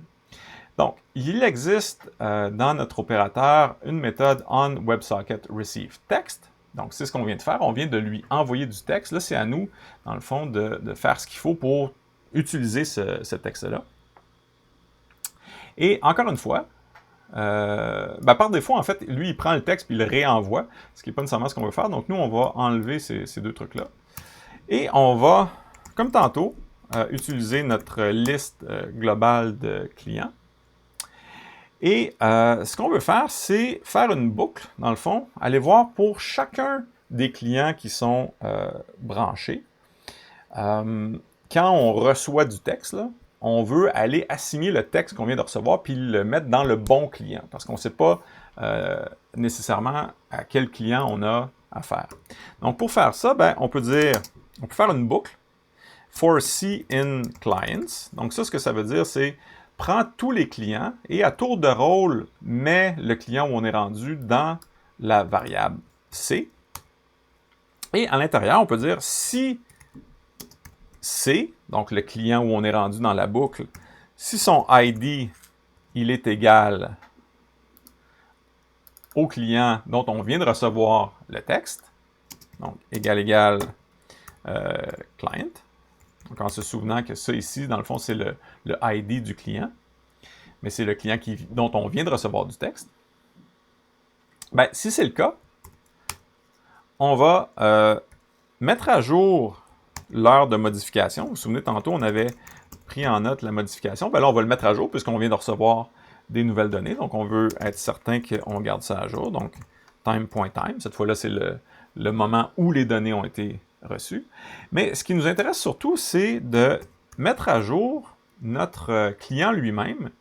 Donc, il existe dans notre opérateur une méthode onWebSocketReceiveText. Donc, c'est ce qu'on vient de faire. On vient de lui envoyer du texte. Là, c'est à nous, dans le fond, de faire ce qu'il faut pour utiliser ce texte-là. Et encore une fois, par défaut, en fait, lui, il prend le texte puis il le réenvoie, ce qui n'est pas nécessairement ce qu'on veut faire. Donc, nous, on va enlever ces deux trucs-là. Et on va, comme tantôt, utiliser notre liste globale de clients. Et ce qu'on veut faire, c'est faire une boucle, dans le fond, aller voir pour chacun des clients qui sont branchés. Quand on reçoit du texte, là, on veut aller assigner le texte qu'on vient de recevoir puis le mettre dans le bon client, parce qu'on ne sait pas nécessairement à quel client on a affaire. Donc, pour faire ça, on peut faire une boucle for C in clients. Donc, ça, ce que ça veut dire, c'est prends tous les clients et à tour de rôle, mets le client où on est rendu dans la variable C. Et à l'intérieur, on peut dire si C, donc le client où on est rendu dans la boucle, si son ID, il est égal au client dont on vient de recevoir le texte, donc égal client, donc en se souvenant que ça ici, dans le fond, c'est le ID du client, mais c'est le client dont on vient de recevoir du texte. Si c'est le cas, on va mettre à jour l'heure de modification. Vous vous souvenez, tantôt, on avait pris en note la modification. Là, on va le mettre à jour puisqu'on vient de recevoir des nouvelles données. Donc, on veut être certain qu'on garde ça à jour. Donc, time.time. Cette fois-là, c'est le moment où les données ont été reçues. Mais ce qui nous intéresse surtout, c'est de mettre à jour notre client lui-même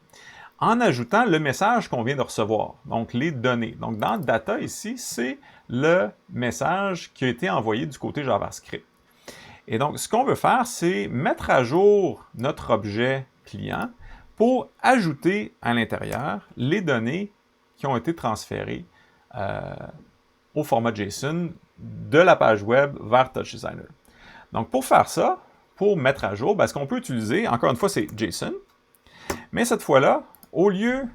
en ajoutant le message qu'on vient de recevoir, donc les données. Donc, dans Data, ici, c'est le message qui a été envoyé du côté JavaScript. Et donc, ce qu'on veut faire, c'est mettre à jour notre objet client pour ajouter à l'intérieur les données qui ont été transférées au format JSON de la page web vers Touch Designer. Donc, pour faire ça, pour mettre à jour, ce qu'on peut utiliser, encore une fois, c'est JSON. Mais cette fois-là, au lieu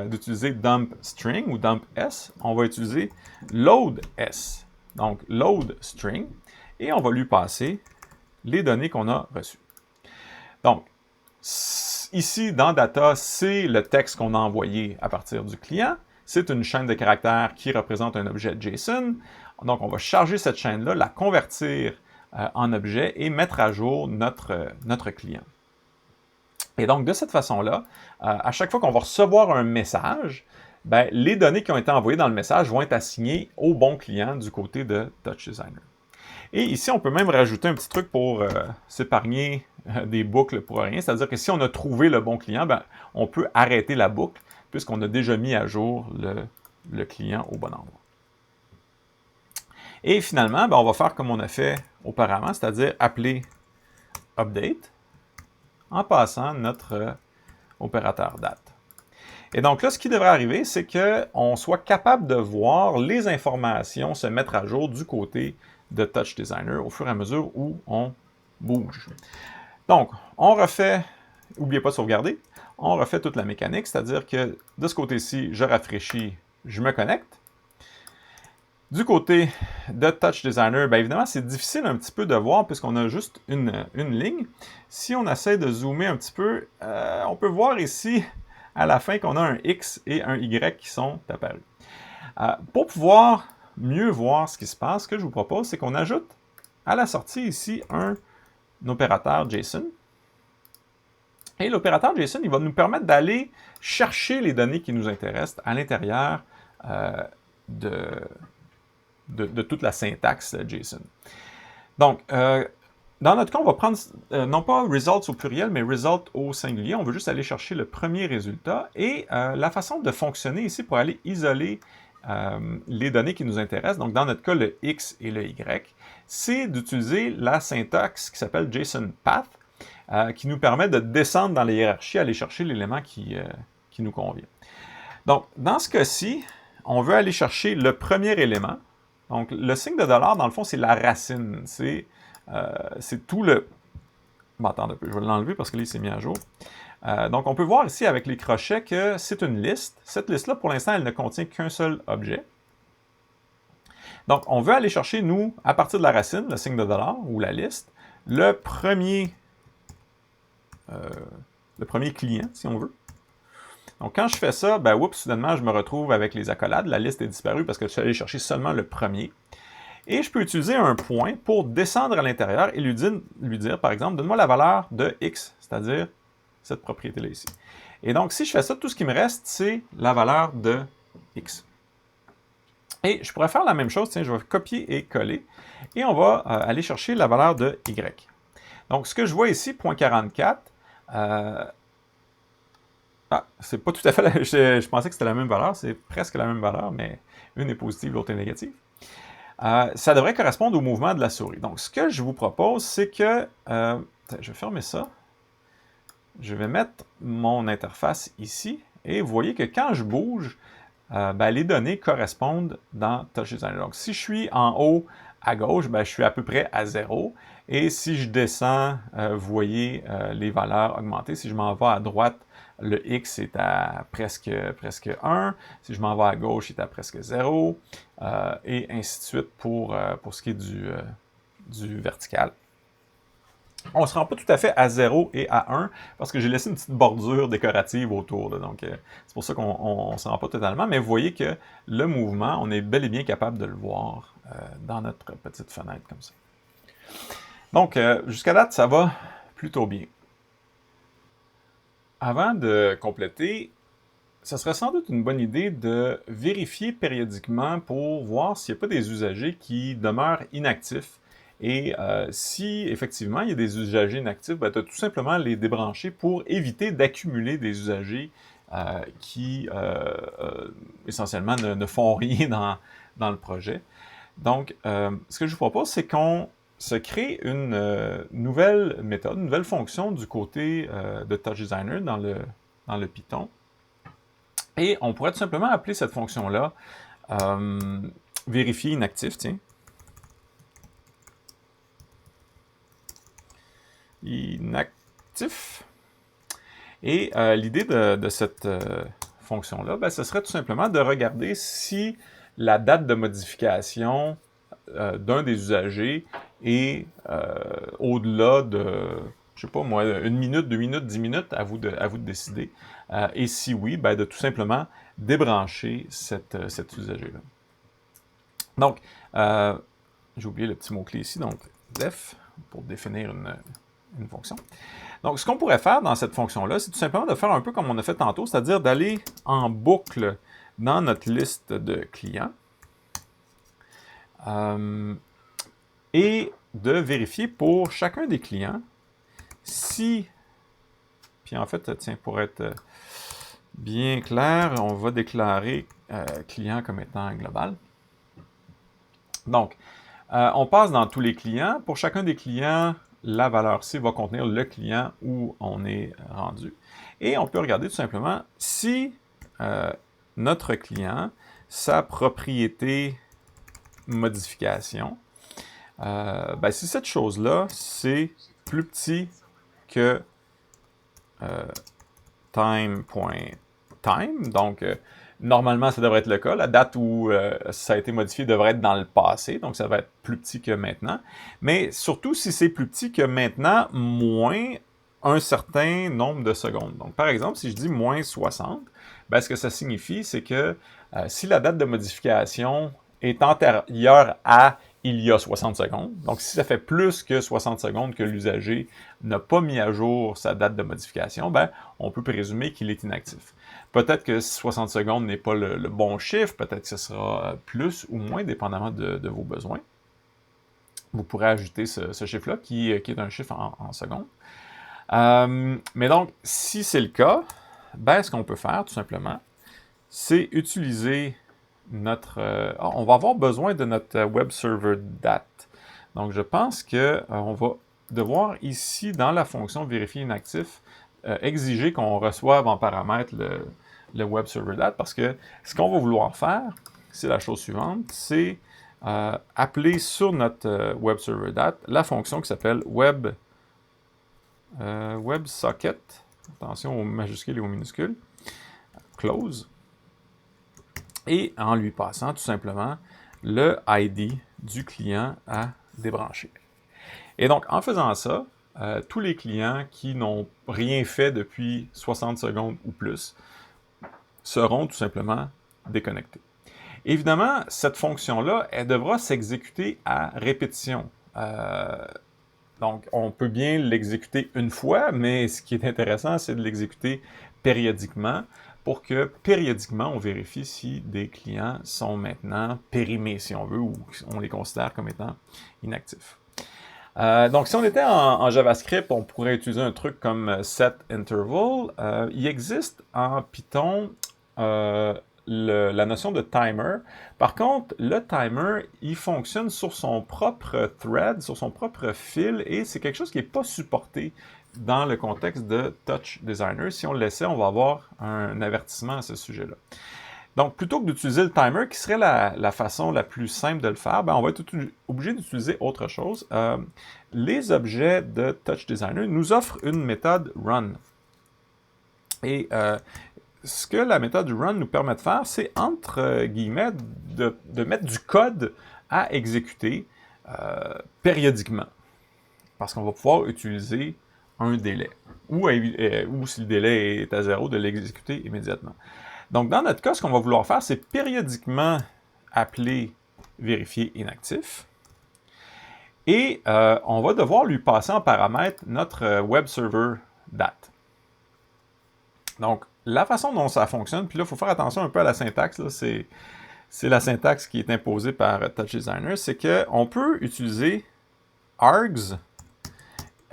d'utiliser dump string ou dump s, on va utiliser load s. Donc, load string. Et on va lui passer les données qu'on a reçues. Donc, ici, dans Data, c'est le texte qu'on a envoyé à partir du client. C'est une chaîne de caractères qui représente un objet JSON. Donc, on va charger cette chaîne-là, la convertir en objet et mettre à jour notre client. Et donc, de cette façon-là, à chaque fois qu'on va recevoir un message, les données qui ont été envoyées dans le message vont être assignées au bon client du côté de Touch Designer. Et ici, on peut même rajouter un petit truc pour s'épargner des boucles pour rien. C'est-à-dire que si on a trouvé le bon client, on peut arrêter la boucle puisqu'on a déjà mis à jour le client au bon endroit. Et finalement, on va faire comme on a fait auparavant, c'est-à-dire appeler update en passant notre opérateur date. Et donc là, ce qui devrait arriver, c'est qu'on soit capable de voir les informations se mettre à jour du côté de Touch Designer au fur et à mesure où on bouge. Donc, on refait, n'oubliez pas de sauvegarder, on refait toute la mécanique, c'est-à-dire que de ce côté-ci, je rafraîchis, je me connecte. Du côté de Touch Designer, évidemment, c'est difficile un petit peu de voir puisqu'on a juste une ligne. Si on essaie de zoomer un petit peu, on peut voir ici à la fin qu'on a un X et un Y qui sont apparus. Pour pouvoir mieux voir ce qui se passe, ce que je vous propose, c'est qu'on ajoute à la sortie ici un opérateur JSON. Et l'opérateur JSON, il va nous permettre d'aller chercher les données qui nous intéressent à l'intérieur de toute la syntaxe JSON. Donc, dans notre cas, on va prendre, non pas results au pluriel, mais result au singulier. On veut juste aller chercher le premier résultat. Et la façon de fonctionner ici pour aller isoler les données qui nous intéressent, donc dans notre cas, le X et le Y, c'est d'utiliser la syntaxe qui s'appelle JSON Path, qui nous permet de descendre dans la hiérarchie, aller chercher l'élément qui nous convient. Donc, dans ce cas-ci, on veut aller chercher le premier élément. Donc, le signe de dollar, dans le fond, c'est la racine. C'est tout le... Bon, attends un peu, je vais l'enlever parce que là, il s'est mis à jour. Donc, on peut voir ici avec les crochets que c'est une liste. Cette liste-là, pour l'instant, elle ne contient qu'un seul objet. Donc, on veut aller chercher, nous, à partir de la racine, le signe de dollar ou la liste, le premier client, si on veut. Donc, quand je fais ça, ben, oups, soudainement, je me retrouve avec les accolades. La liste est disparue parce que je suis allé chercher seulement le premier. Et je peux utiliser un point pour descendre à l'intérieur et lui dire, par exemple, donne-moi la valeur de x, c'est-à-dire cette propriété-là ici. Et donc, si je fais ça, tout ce qui me reste, c'est la valeur de x. Et je pourrais faire la même chose, tiens, je vais copier et coller, et on va aller chercher la valeur de y. Donc, ce que je vois ici, point 44, c'est pas tout à fait je pensais que c'était la même valeur, c'est presque la même valeur, mais une est positive, l'autre est négative. Ça devrait correspondre au mouvement de la souris. Donc, ce que je vous propose, c'est que... je vais fermer ça. Je vais mettre mon interface ici, et vous voyez que quand je bouge, ben, les données correspondent dans Touch Designer. Donc, si je suis en haut à gauche, ben, je suis à peu près à 0. Et si je descends, vous voyez les valeurs augmenter. Si je m'en vais à droite, le X est à presque 1. Si je m'en vais à gauche, il est à presque 0. Et ainsi de suite pour ce qui est du vertical. On ne se rend pas tout à fait à 0 et à 1 parce que j'ai laissé une petite bordure décorative autour. Là, donc, c'est pour ça qu'on ne se rend pas totalement. Mais vous voyez que le mouvement, on est bel et bien capable de le voir dans notre petite fenêtre comme ça. Donc, jusqu'à date, ça va plutôt bien. Avant de compléter, ça serait sans doute une bonne idée de vérifier périodiquement pour voir s'il n'y a pas des usagers qui demeurent inactifs. Et si effectivement il y a des usagers inactifs, ben, tu as tout simplement à les débrancher pour éviter d'accumuler des usagers qui essentiellement ne font rien dans le projet. Donc, ce que je vous propose, c'est qu'on se crée une nouvelle méthode, une nouvelle fonction du côté de Touch Designer dans le Python. Et on pourrait tout simplement appeler cette fonction-là vérifier inactif, tiens. Inactif. Et l'idée de cette fonction-là, ben, ce serait tout simplement de regarder si la date de modification d'un des usagers est au-delà de, je ne sais pas moi, 1 minute, 2 minutes, 10 minutes, à vous de décider. Et si oui, ben, de tout simplement débrancher cet usager-là. Donc, j'ai oublié le petit mot-clé ici, donc def, pour définir une fonction. Donc, ce qu'on pourrait faire dans cette fonction-là, c'est tout simplement de faire un peu comme on a fait tantôt, c'est-à-dire d'aller en boucle dans notre liste de clients et de vérifier pour chacun des clients si, puis en fait, tiens, pour être bien clair, on va déclarer client comme étant global. Donc, on passe dans tous les clients. Pour chacun des clients, la valeur C va contenir le client où on est rendu. Et on peut regarder tout simplement si notre client, sa propriété modification, ben, si cette chose-là, c'est plus petit que time.time, donc normalement, ça devrait être le cas. La date où ça a été modifié devrait être dans le passé, donc ça va être plus petit que maintenant. Mais surtout, si c'est plus petit que maintenant, moins un certain nombre de secondes. Donc, par exemple, si je dis moins 60, ben, ce que ça signifie, c'est que si la date de modification est antérieure à il y a 60 secondes, donc si ça fait plus que 60 secondes que l'usager n'a pas mis à jour sa date de modification, ben, on peut présumer qu'il est inactif. Peut-être que 60 secondes n'est pas le bon chiffre, peut-être que ce sera plus ou moins, dépendamment de vos besoins. Vous pourrez ajouter ce chiffre-là, qui est un chiffre en secondes. Mais donc, si c'est le cas, ben, ce qu'on peut faire, tout simplement, c'est utiliser notre... on va avoir besoin de notre web server date. Donc, je pense qu'on va devoir ici, dans la fonction vérifier inactif, exiger qu'on reçoive en paramètre le web server date, parce que ce qu'on va vouloir faire, c'est la chose suivante, c'est appeler sur notre web server date la fonction qui s'appelle WebSocket, attention aux majuscules et aux minuscules, close, et en lui passant tout simplement le ID du client à débrancher. Et donc, en faisant ça, tous les clients qui n'ont rien fait depuis 60 secondes ou plus seront tout simplement déconnectés. Évidemment, cette fonction-là, elle devra s'exécuter à répétition. Donc, on peut bien l'exécuter une fois, mais ce qui est intéressant, c'est de l'exécuter périodiquement pour que périodiquement, on vérifie si des clients sont maintenant périmés, si on veut, ou on les considère comme étant inactifs. Donc, si on était en JavaScript, on pourrait utiliser un truc comme setInterval. Il existe en Python la notion de timer. Par contre, le timer, il fonctionne sur son propre thread, sur son propre fil, et c'est quelque chose qui n'est pas supporté dans le contexte de Touch Designer. Si on le laissait, on va avoir un avertissement à ce sujet-là. Donc, plutôt que d'utiliser le timer, qui serait la façon la plus simple de le faire, ben, on va être obligé d'utiliser autre chose. Les objets de Touch Designer nous offrent une méthode run. Et ce que la méthode run nous permet de faire, c'est, entre guillemets, de mettre du code à exécuter périodiquement. Parce qu'on va pouvoir utiliser un délai. Ou si le délai est à 0, de l'exécuter immédiatement. Donc, dans notre cas, ce qu'on va vouloir faire, c'est périodiquement appeler vérifier inactif. Et on va devoir lui passer en paramètre notre web server date. Donc, la façon dont ça fonctionne, puis là, il faut faire attention un peu à la syntaxe, c'est la syntaxe qui est imposée par Touch Designer, c'est qu'on peut utiliser args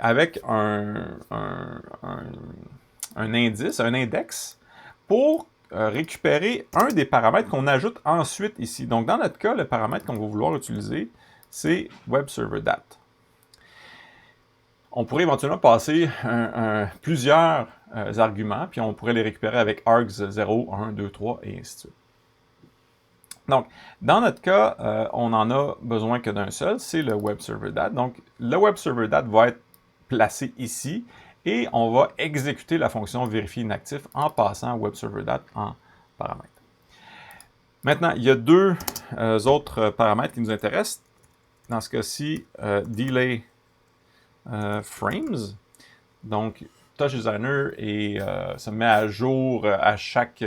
avec un indice, un index, pour récupérer un des paramètres qu'on ajoute ensuite ici. Donc, dans notre cas, le paramètre qu'on va vouloir utiliser, c'est WebServerDate. On pourrait éventuellement passer plusieurs arguments, puis on pourrait les récupérer avec args 0, 1, 2, 3, et ainsi de suite. Donc, dans notre cas, on n'en a besoin que d'un seul, c'est le WebServerDate. Donc, le WebServerDate va être placé ici, et on va exécuter la fonction vérifier inactif en passant WebServerDate en paramètre. Maintenant, il y a deux autres paramètres qui nous intéressent. Dans ce cas-ci, delay frames. Donc, Touch Designer se met à jour à chaque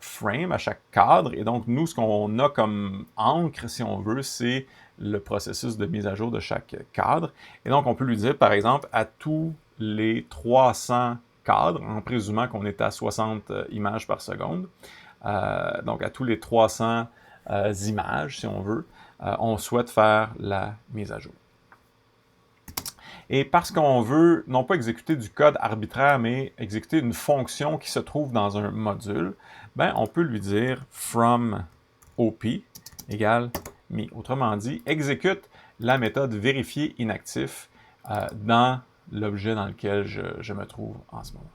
frame, à chaque cadre. Et donc, nous, ce qu'on a comme encre, si on veut, c'est le processus de mise à jour de chaque cadre. Et donc, on peut lui dire, par exemple, à tous les 300 cadres, en présumant qu'on est à 60 images par seconde, donc à tous les 300 images, si on veut, on souhaite faire la mise à jour. Et parce qu'on veut non pas exécuter du code arbitraire, mais exécuter une fonction qui se trouve dans un module, ben, on peut lui dire from op égale me. Autrement dit, exécute la méthode vérifier inactif dans l'objet dans lequel je me trouve en ce moment.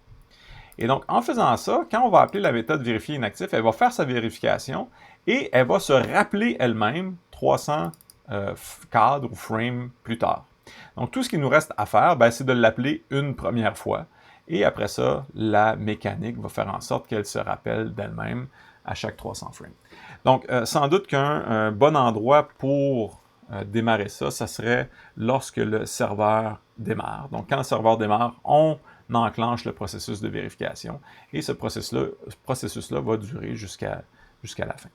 Et donc, en faisant ça, quand on va appeler la méthode vérifier inactif, elle va faire sa vérification et elle va se rappeler elle-même 300 cadres ou frames plus tard. Donc, tout ce qu'il nous reste à faire, ben, c'est de l'appeler une première fois. Et après ça, la mécanique va faire en sorte qu'elle se rappelle d'elle-même à chaque 300 frames. Donc, sans doute qu'un bon endroit pour démarrer ça, ça serait lorsque le serveur démarre. Donc, quand le serveur démarre, on enclenche le processus de vérification. Et ce processus-là va durer jusqu'à la fin.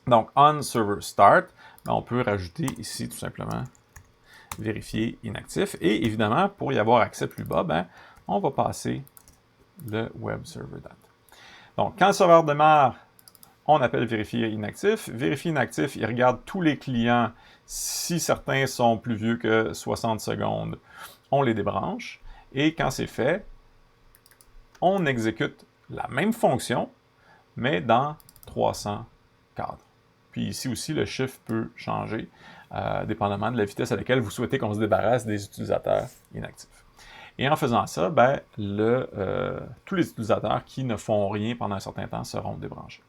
Donc, on server start, ben, on peut rajouter ici tout simplement vérifier inactif. Et évidemment, pour y avoir accès plus bas, ben, on va passer le web server date. Donc, quand le serveur démarre, on appelle vérifier inactif. Vérifier inactif, il regarde tous les clients. Si certains sont plus vieux que 60 secondes, on les débranche. Et quand c'est fait, on exécute la même fonction, mais dans 300 cadres. Puis ici aussi, le chiffre peut changer, dépendamment de la vitesse à laquelle vous souhaitez qu'on se débarrasse des utilisateurs inactifs. Et en faisant ça, ben, tous les utilisateurs qui ne font rien pendant un certain temps seront débranchés.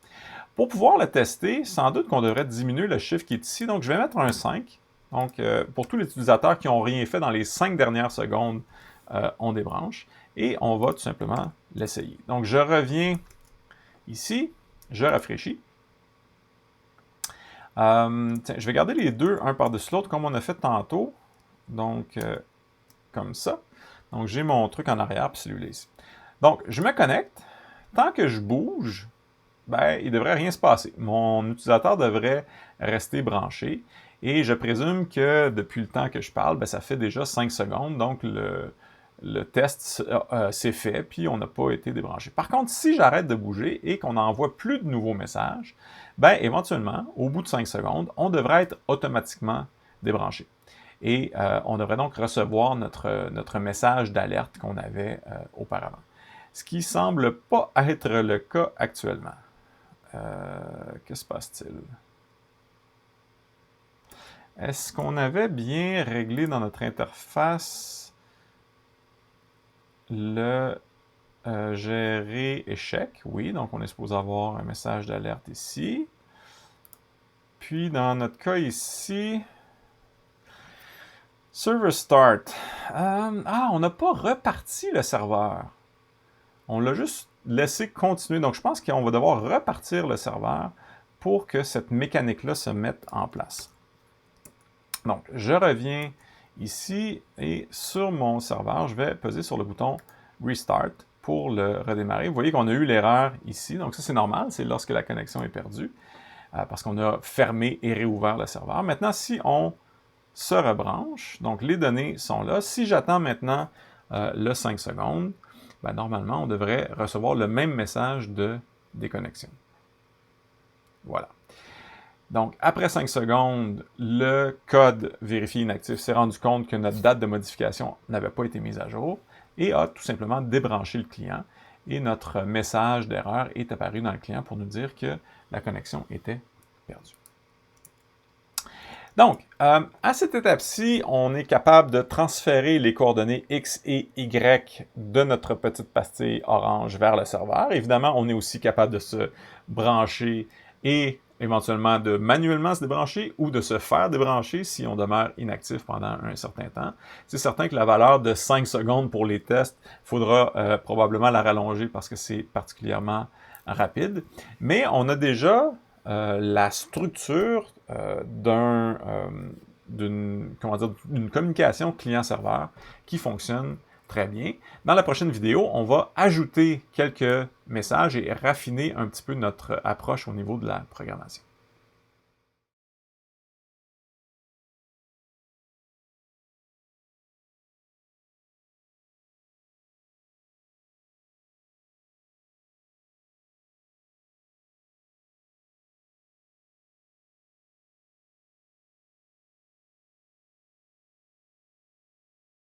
Pour pouvoir le tester, sans doute qu'on devrait diminuer le chiffre qui est ici. Donc, je vais mettre un 5. Donc, pour tous les utilisateurs qui n'ont rien fait dans les 5 dernières secondes, on débranche. Et on va tout simplement l'essayer. Donc, je reviens ici, je rafraîchis. Tiens, je vais garder les deux, un par-dessus l'autre, comme on a fait tantôt. Donc, comme ça. Donc, j'ai mon truc en arrière, puis celui-là ici. Donc, je me connecte. Tant que je bouge, ben, il ne devrait rien se passer. Mon utilisateur devrait rester branché. Et je présume que depuis le temps que je parle, ben, ça fait déjà 5 secondes. Donc, le test s'est fait, puis on n'a pas été débranché. Par contre, si j'arrête de bouger et qu'on n'envoie plus de nouveaux messages, ben, éventuellement, au bout de 5 secondes, on devrait être automatiquement débranché. Et on devrait donc recevoir notre message d'alerte qu'on avait auparavant. Ce qui semble pas être le cas actuellement. Que se passe-t-il? Est-ce qu'on avait bien réglé dans notre interface le gérer échec? Oui, donc on est supposé avoir un message d'alerte ici. Puis dans notre cas ici, server start. On n'a pas reparti le serveur. On l'a juste laissé continuer. Donc je pense qu'on va devoir repartir le serveur pour que cette mécanique-là se mette en place. Donc, je reviens ici et sur mon serveur, je vais peser sur le bouton Restart pour le redémarrer. Vous voyez qu'on a eu l'erreur ici, donc ça c'est normal, c'est lorsque la connexion est perdue, parce qu'on a fermé et réouvert le serveur. Maintenant, si on se rebranche, donc les données sont là. Si j'attends maintenant le 5 secondes, ben, normalement, on devrait recevoir le même message de déconnexion. Voilà. Donc, après 5 secondes, le code vérifié inactif s'est rendu compte que notre date de modification n'avait pas été mise à jour et a tout simplement débranché le client. Et notre message d'erreur est apparu dans le client pour nous dire que la connexion était perdue. Donc, à cette étape-ci, on est capable de transférer les coordonnées X et Y de notre petite pastille orange vers le serveur. Évidemment, on est aussi capable de se brancher et éventuellement de manuellement se débrancher ou de se faire débrancher si on demeure inactif pendant un certain temps. C'est certain que la valeur de 5 secondes pour les tests, il faudra probablement la rallonger parce que c'est particulièrement rapide. Mais on a déjà la structure d'une communication client-serveur qui fonctionne très bien. Dans la prochaine vidéo, on va ajouter quelques messages et raffiner un petit peu notre approche au niveau de la programmation.